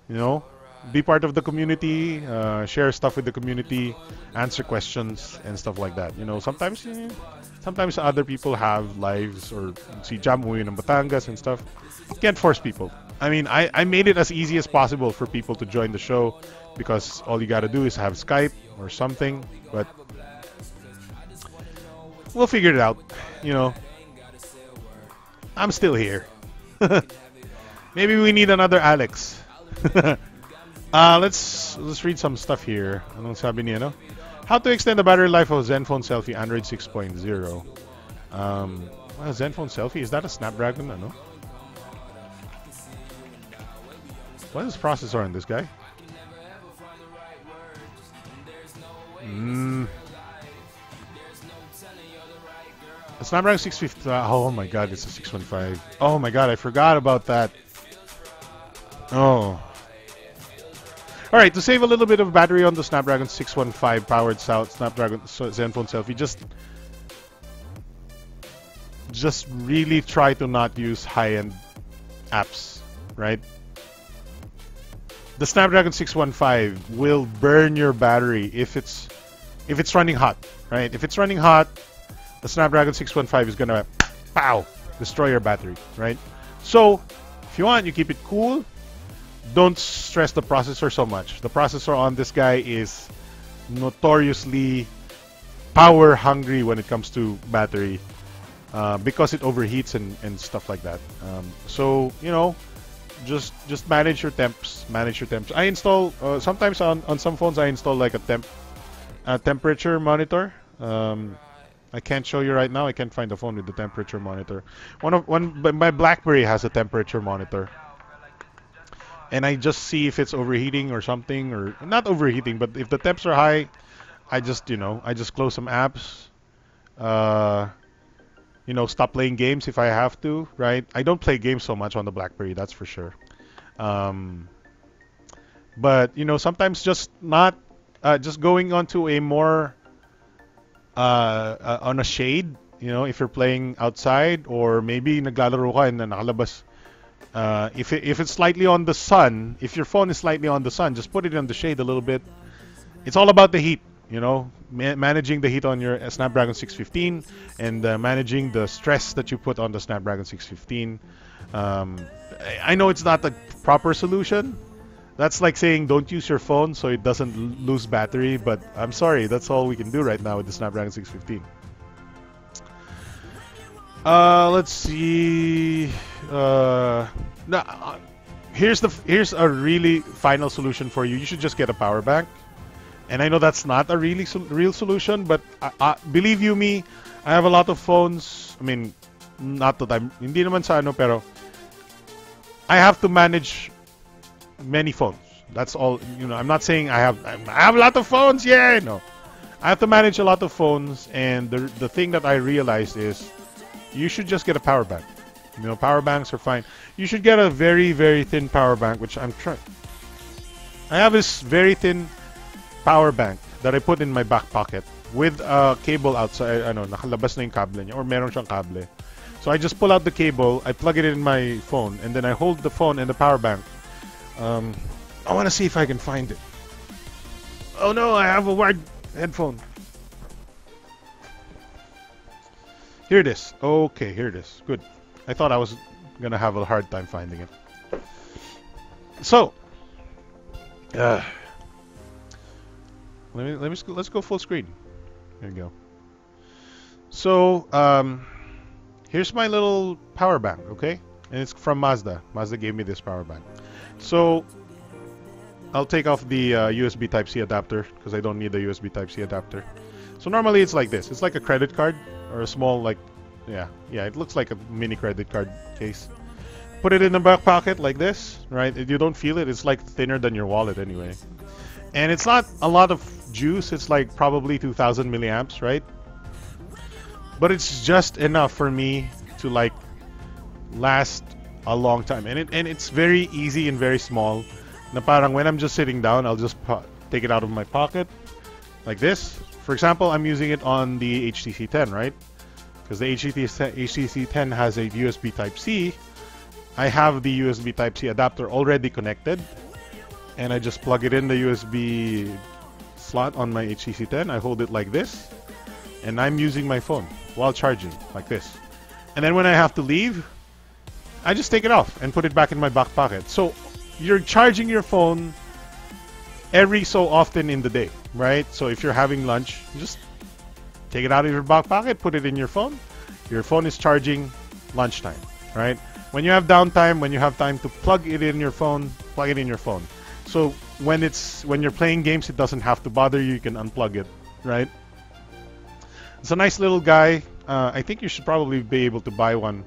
You know, be part of the community, share stuff with the community, answer questions and stuff like that. You know, sometimes other people have lives, or si Jam uwi ng Batangas and stuff. Can't force people. I mean, I made it as easy as possible for people to join the show, because all you gotta do is have Skype or something. But we'll figure it out. You know, I'm still here. Maybe we need another Alex. Let's read some stuff here. Anong sabi niya, no? How to extend the battery life of Zenfone Selfie Android 6.0. Zenfone Selfie, is that a Snapdragon? Ano? What is processor on this guy? A Snapdragon 650. Oh my god, it's a 615. Oh my god, I forgot about that. Oh. Alright, to save a little bit of battery on the Snapdragon 615 powered Snapdragon Zenfone Selfie, just really try to not use high-end apps, right? The Snapdragon 615 will burn your battery if it's running hot, right? If it's running hot, the Snapdragon 615 is gonna pow, destroy your battery, right? So if you want, you keep it cool. Don't stress the processor so much. The processor on this guy is notoriously power hungry when it comes to battery, because it overheats and stuff like that. So you know, just manage your temps. Manage your temps. I install sometimes on some phones I install like a temperature monitor. I can't show you right now. I can't find the phone with the temperature monitor. My BlackBerry has a temperature monitor, and I just see if it's overheating or something, or not overheating, but if the temps are high, I just close some apps. You know, stop playing games if I have to, right? I don't play games so much on the BlackBerry, that's for sure. But you know, sometimes just going onto a more on a shade, you know, if you're playing outside, or maybe naglalaro ka and nakalabas. If it's slightly on the sun, if your phone is slightly on the sun, just put it in the shade a little bit. It's all about the heat, you know, managing the heat on your Snapdragon 615, and managing the stress that you put on the Snapdragon 615. I know it's not the proper solution. That's like saying don't use your phone so it doesn't lose battery, but I'm sorry, that's all we can do right now with the Snapdragon 615. Let's see. Now, here's a really final solution for you. You should just get a power bank. And I know that's not a real solution, but believe you me, I have a lot of phones. I mean, not that I'm hindi naman sa ano, pero I have to manage many phones. That's all. You know, I'm not saying I have a lot of phones. Yeah, no. I have to manage a lot of phones, and the thing that I realized is you should just get a power bank. You know, power banks are fine. You should get a very, very thin power bank, which I'm trying. I have this very thin power bank that I put in my back pocket with a cable outside. Ano, nakalabas na yung kable niya, or meron siyang kable. So I just pull out the cable, I plug it in my phone, and then I hold the phone and the power bank. I want to see if I can find it. Oh no, I have a wired headphone. Here it is. Okay, here it is. Good. I thought I was gonna have a hard time finding it. So, let's go full screen. There you go. So, here's my little power bank, okay? And it's from Mazda. Mazda gave me this power bank. So, I'll take off the USB Type-C adapter because I don't need the USB Type-C adapter. So normally it's like this. It's like a credit card or a small, like, yeah, it looks like a mini credit card case. Put it in the back pocket like this, right? You don't feel it. It's like thinner than your wallet anyway. And it's not a lot of juice. It's like probably 2,000 milliamps, right? But it's just enough for me to like last a long time, and it's very easy and very small. Na parang when I'm just sitting down, I'll just take it out of my pocket like this. For example, I'm using it on the HTC 10, right? Because the HTC 10 has a USB Type-C. I have the USB Type-C adapter already connected, and I just plug it in the USB slot on my HTC 10. I hold it like this, and I'm using my phone while charging like this. And then when I have to leave, I just take it off and put it back in my back pocket. So you're charging your phone every so often in the day, right? So if you're having lunch, just take it out of your back pocket, put it in your phone. Your phone is charging lunchtime, right? When you have downtime, when you have time to plug it in your phone, plug it in your phone. So when you're playing games, it doesn't have to bother you. You can unplug it, right? It's a nice little guy. I think you should probably be able to buy one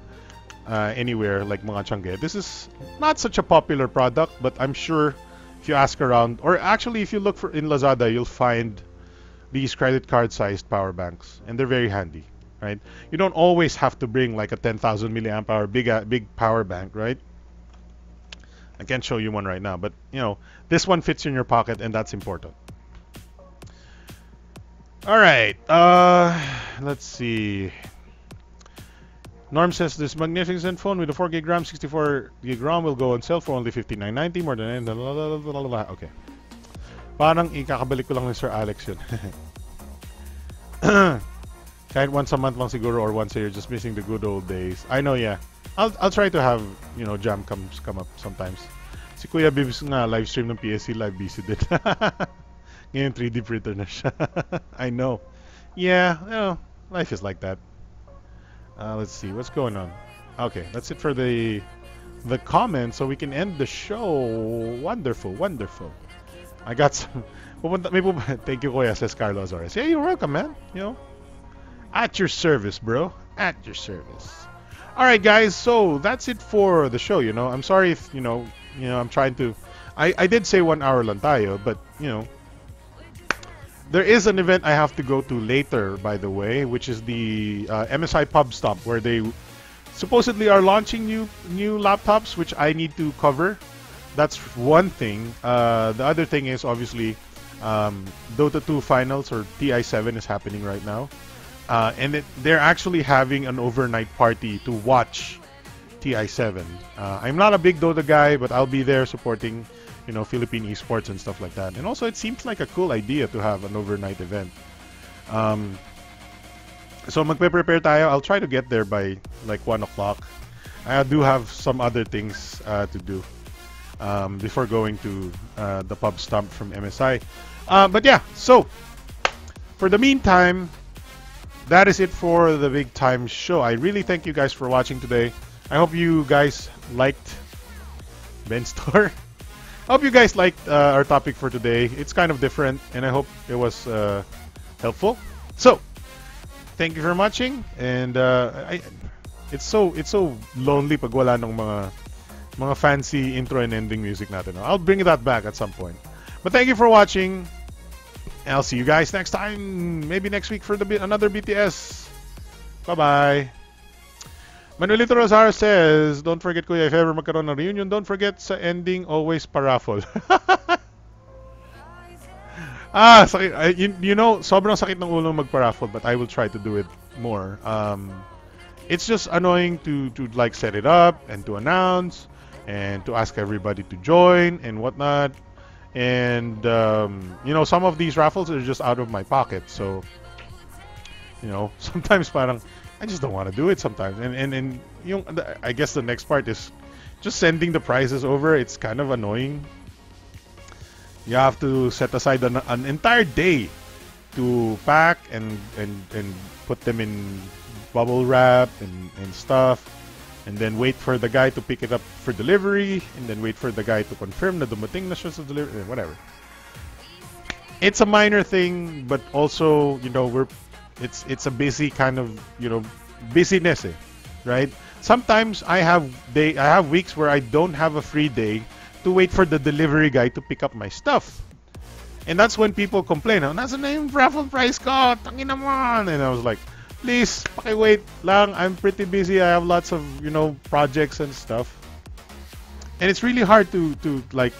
anywhere like mga Tiangge. This is not such a popular product, but I'm sure if you ask around, or actually if you look for in Lazada, you'll find these credit card sized power banks, and they're very handy, right? You don't always have to bring like a 10,000 milliamp hour big power bank, right? I can't show you one right now, but you know, this one fits in your pocket, and that's important. All right, let's see. Norm says this magnificent phone with a 4 gig RAM, 64 gig ROM will go on sale for only $59.90, more than okay. Parang ikakabalik ko lang ni Sir Alex yun. Kahit once a month lang siguro or once a year, just missing the good old days. I know, yeah. I'll try to have, you know, jam come up sometimes. Si Kuya Bibs nga live stream ng PSC live busy din. Ngayon 3D printer na siya. I know. Yeah, you know, life is like that. Let's see what's going on. Okay, that's it for the comments, so we can end the show. Wonderful, wonderful. I got some. Thank you, Kuya, says Carlos Ores. Yeah, you're welcome, man. You know, at your service, bro. At your service. All right, guys. So that's it for the show. You know, I'm sorry if you know, I'm trying to. I did say 1 hour lang tayo, but you know, there is an event I have to go to later, by the way, which is the MSI Pub Stop, where they supposedly are launching new laptops, which I need to cover. That's one thing. The other thing is obviously Dota 2 Finals, or TI7, is happening right now, and they're actually having an overnight party to watch TI7. I'm not a big Dota guy, but I'll be there supporting, you know, Philippine esports and stuff like that. And also, it seems like a cool idea to have an overnight event. So magpe-prepare tayo. I'll try to get there by like 1 o'clock. I do have some other things to do before going to the pub stomp from MSI. But yeah, so for the meantime, that is it for the Big Time Show. I really thank you guys for watching today. I hope you guys liked Ben's Store. I hope you guys liked our topic for today. It's kind of different, and I hope it was helpful. So, thank you for watching, and it's so lonely pag wala ng mga fancy intro and ending music natin. I'll bring that back at some point. But thank you for watching, and I'll see you guys next time. Maybe next week for another BTS. Bye-bye. Manuelito Rosario says, don't forget, Kuya, if ever magkaroon ng reunion, don't forget sa ending, always paraffle. Sakit. You know, sobrang sakit ng ulo magparaffle, but I will try to do it more. It's just annoying to like set it up and to announce and to ask everybody to join and whatnot. And you know, some of these raffles are just out of my pocket, so you know, sometimes parang I just don't want to do it sometimes. And you know, I guess the next part is just sending the prizes over. It's kind of annoying. You have to set aside an entire day to pack and put them in bubble wrap and stuff, and then wait for the guy to pick it up for delivery, and then wait for the guy to confirm na dumating na siya sa delivery, whatever. It's a minor thing, but also, you know, it's a busy kind of, you know, busyness, right? Sometimes I have weeks where I don't have a free day to wait for the delivery guy to pick up my stuff. And that's when people complain, oh, nasa na yung raffle price ko, tangina mo. And I was like, please, paki-wait lang, I'm pretty busy, I have lots of, you know, projects and stuff. And it's really hard to like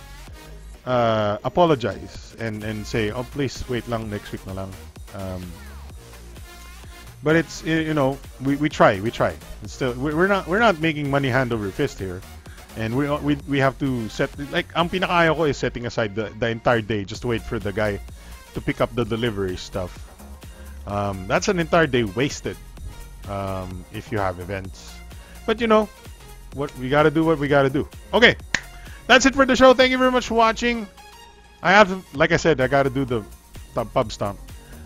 apologize and say, oh please wait lang, next week na lang. But it's, you know, we try. It's still, we're not making money hand over fist here, and we have to set, like, ang pinakaya ko is setting aside the entire day just to wait for the guy to pick up the delivery stuff. That's an entire day wasted if you have events. But you know, what we gotta do. Okay, that's it for the show. Thank you very much for watching. I have, like I said, I gotta do the pub stomp.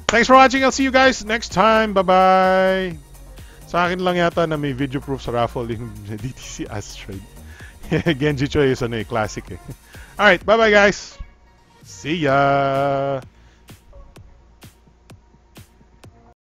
Thanks for watching. I'll see you guys next time. Bye-bye. Sa akin lang yata na may video proof sa raffle yung DTC Asteroid. Genji Choi is ano eh, classic eh. Alright, bye-bye guys. See ya.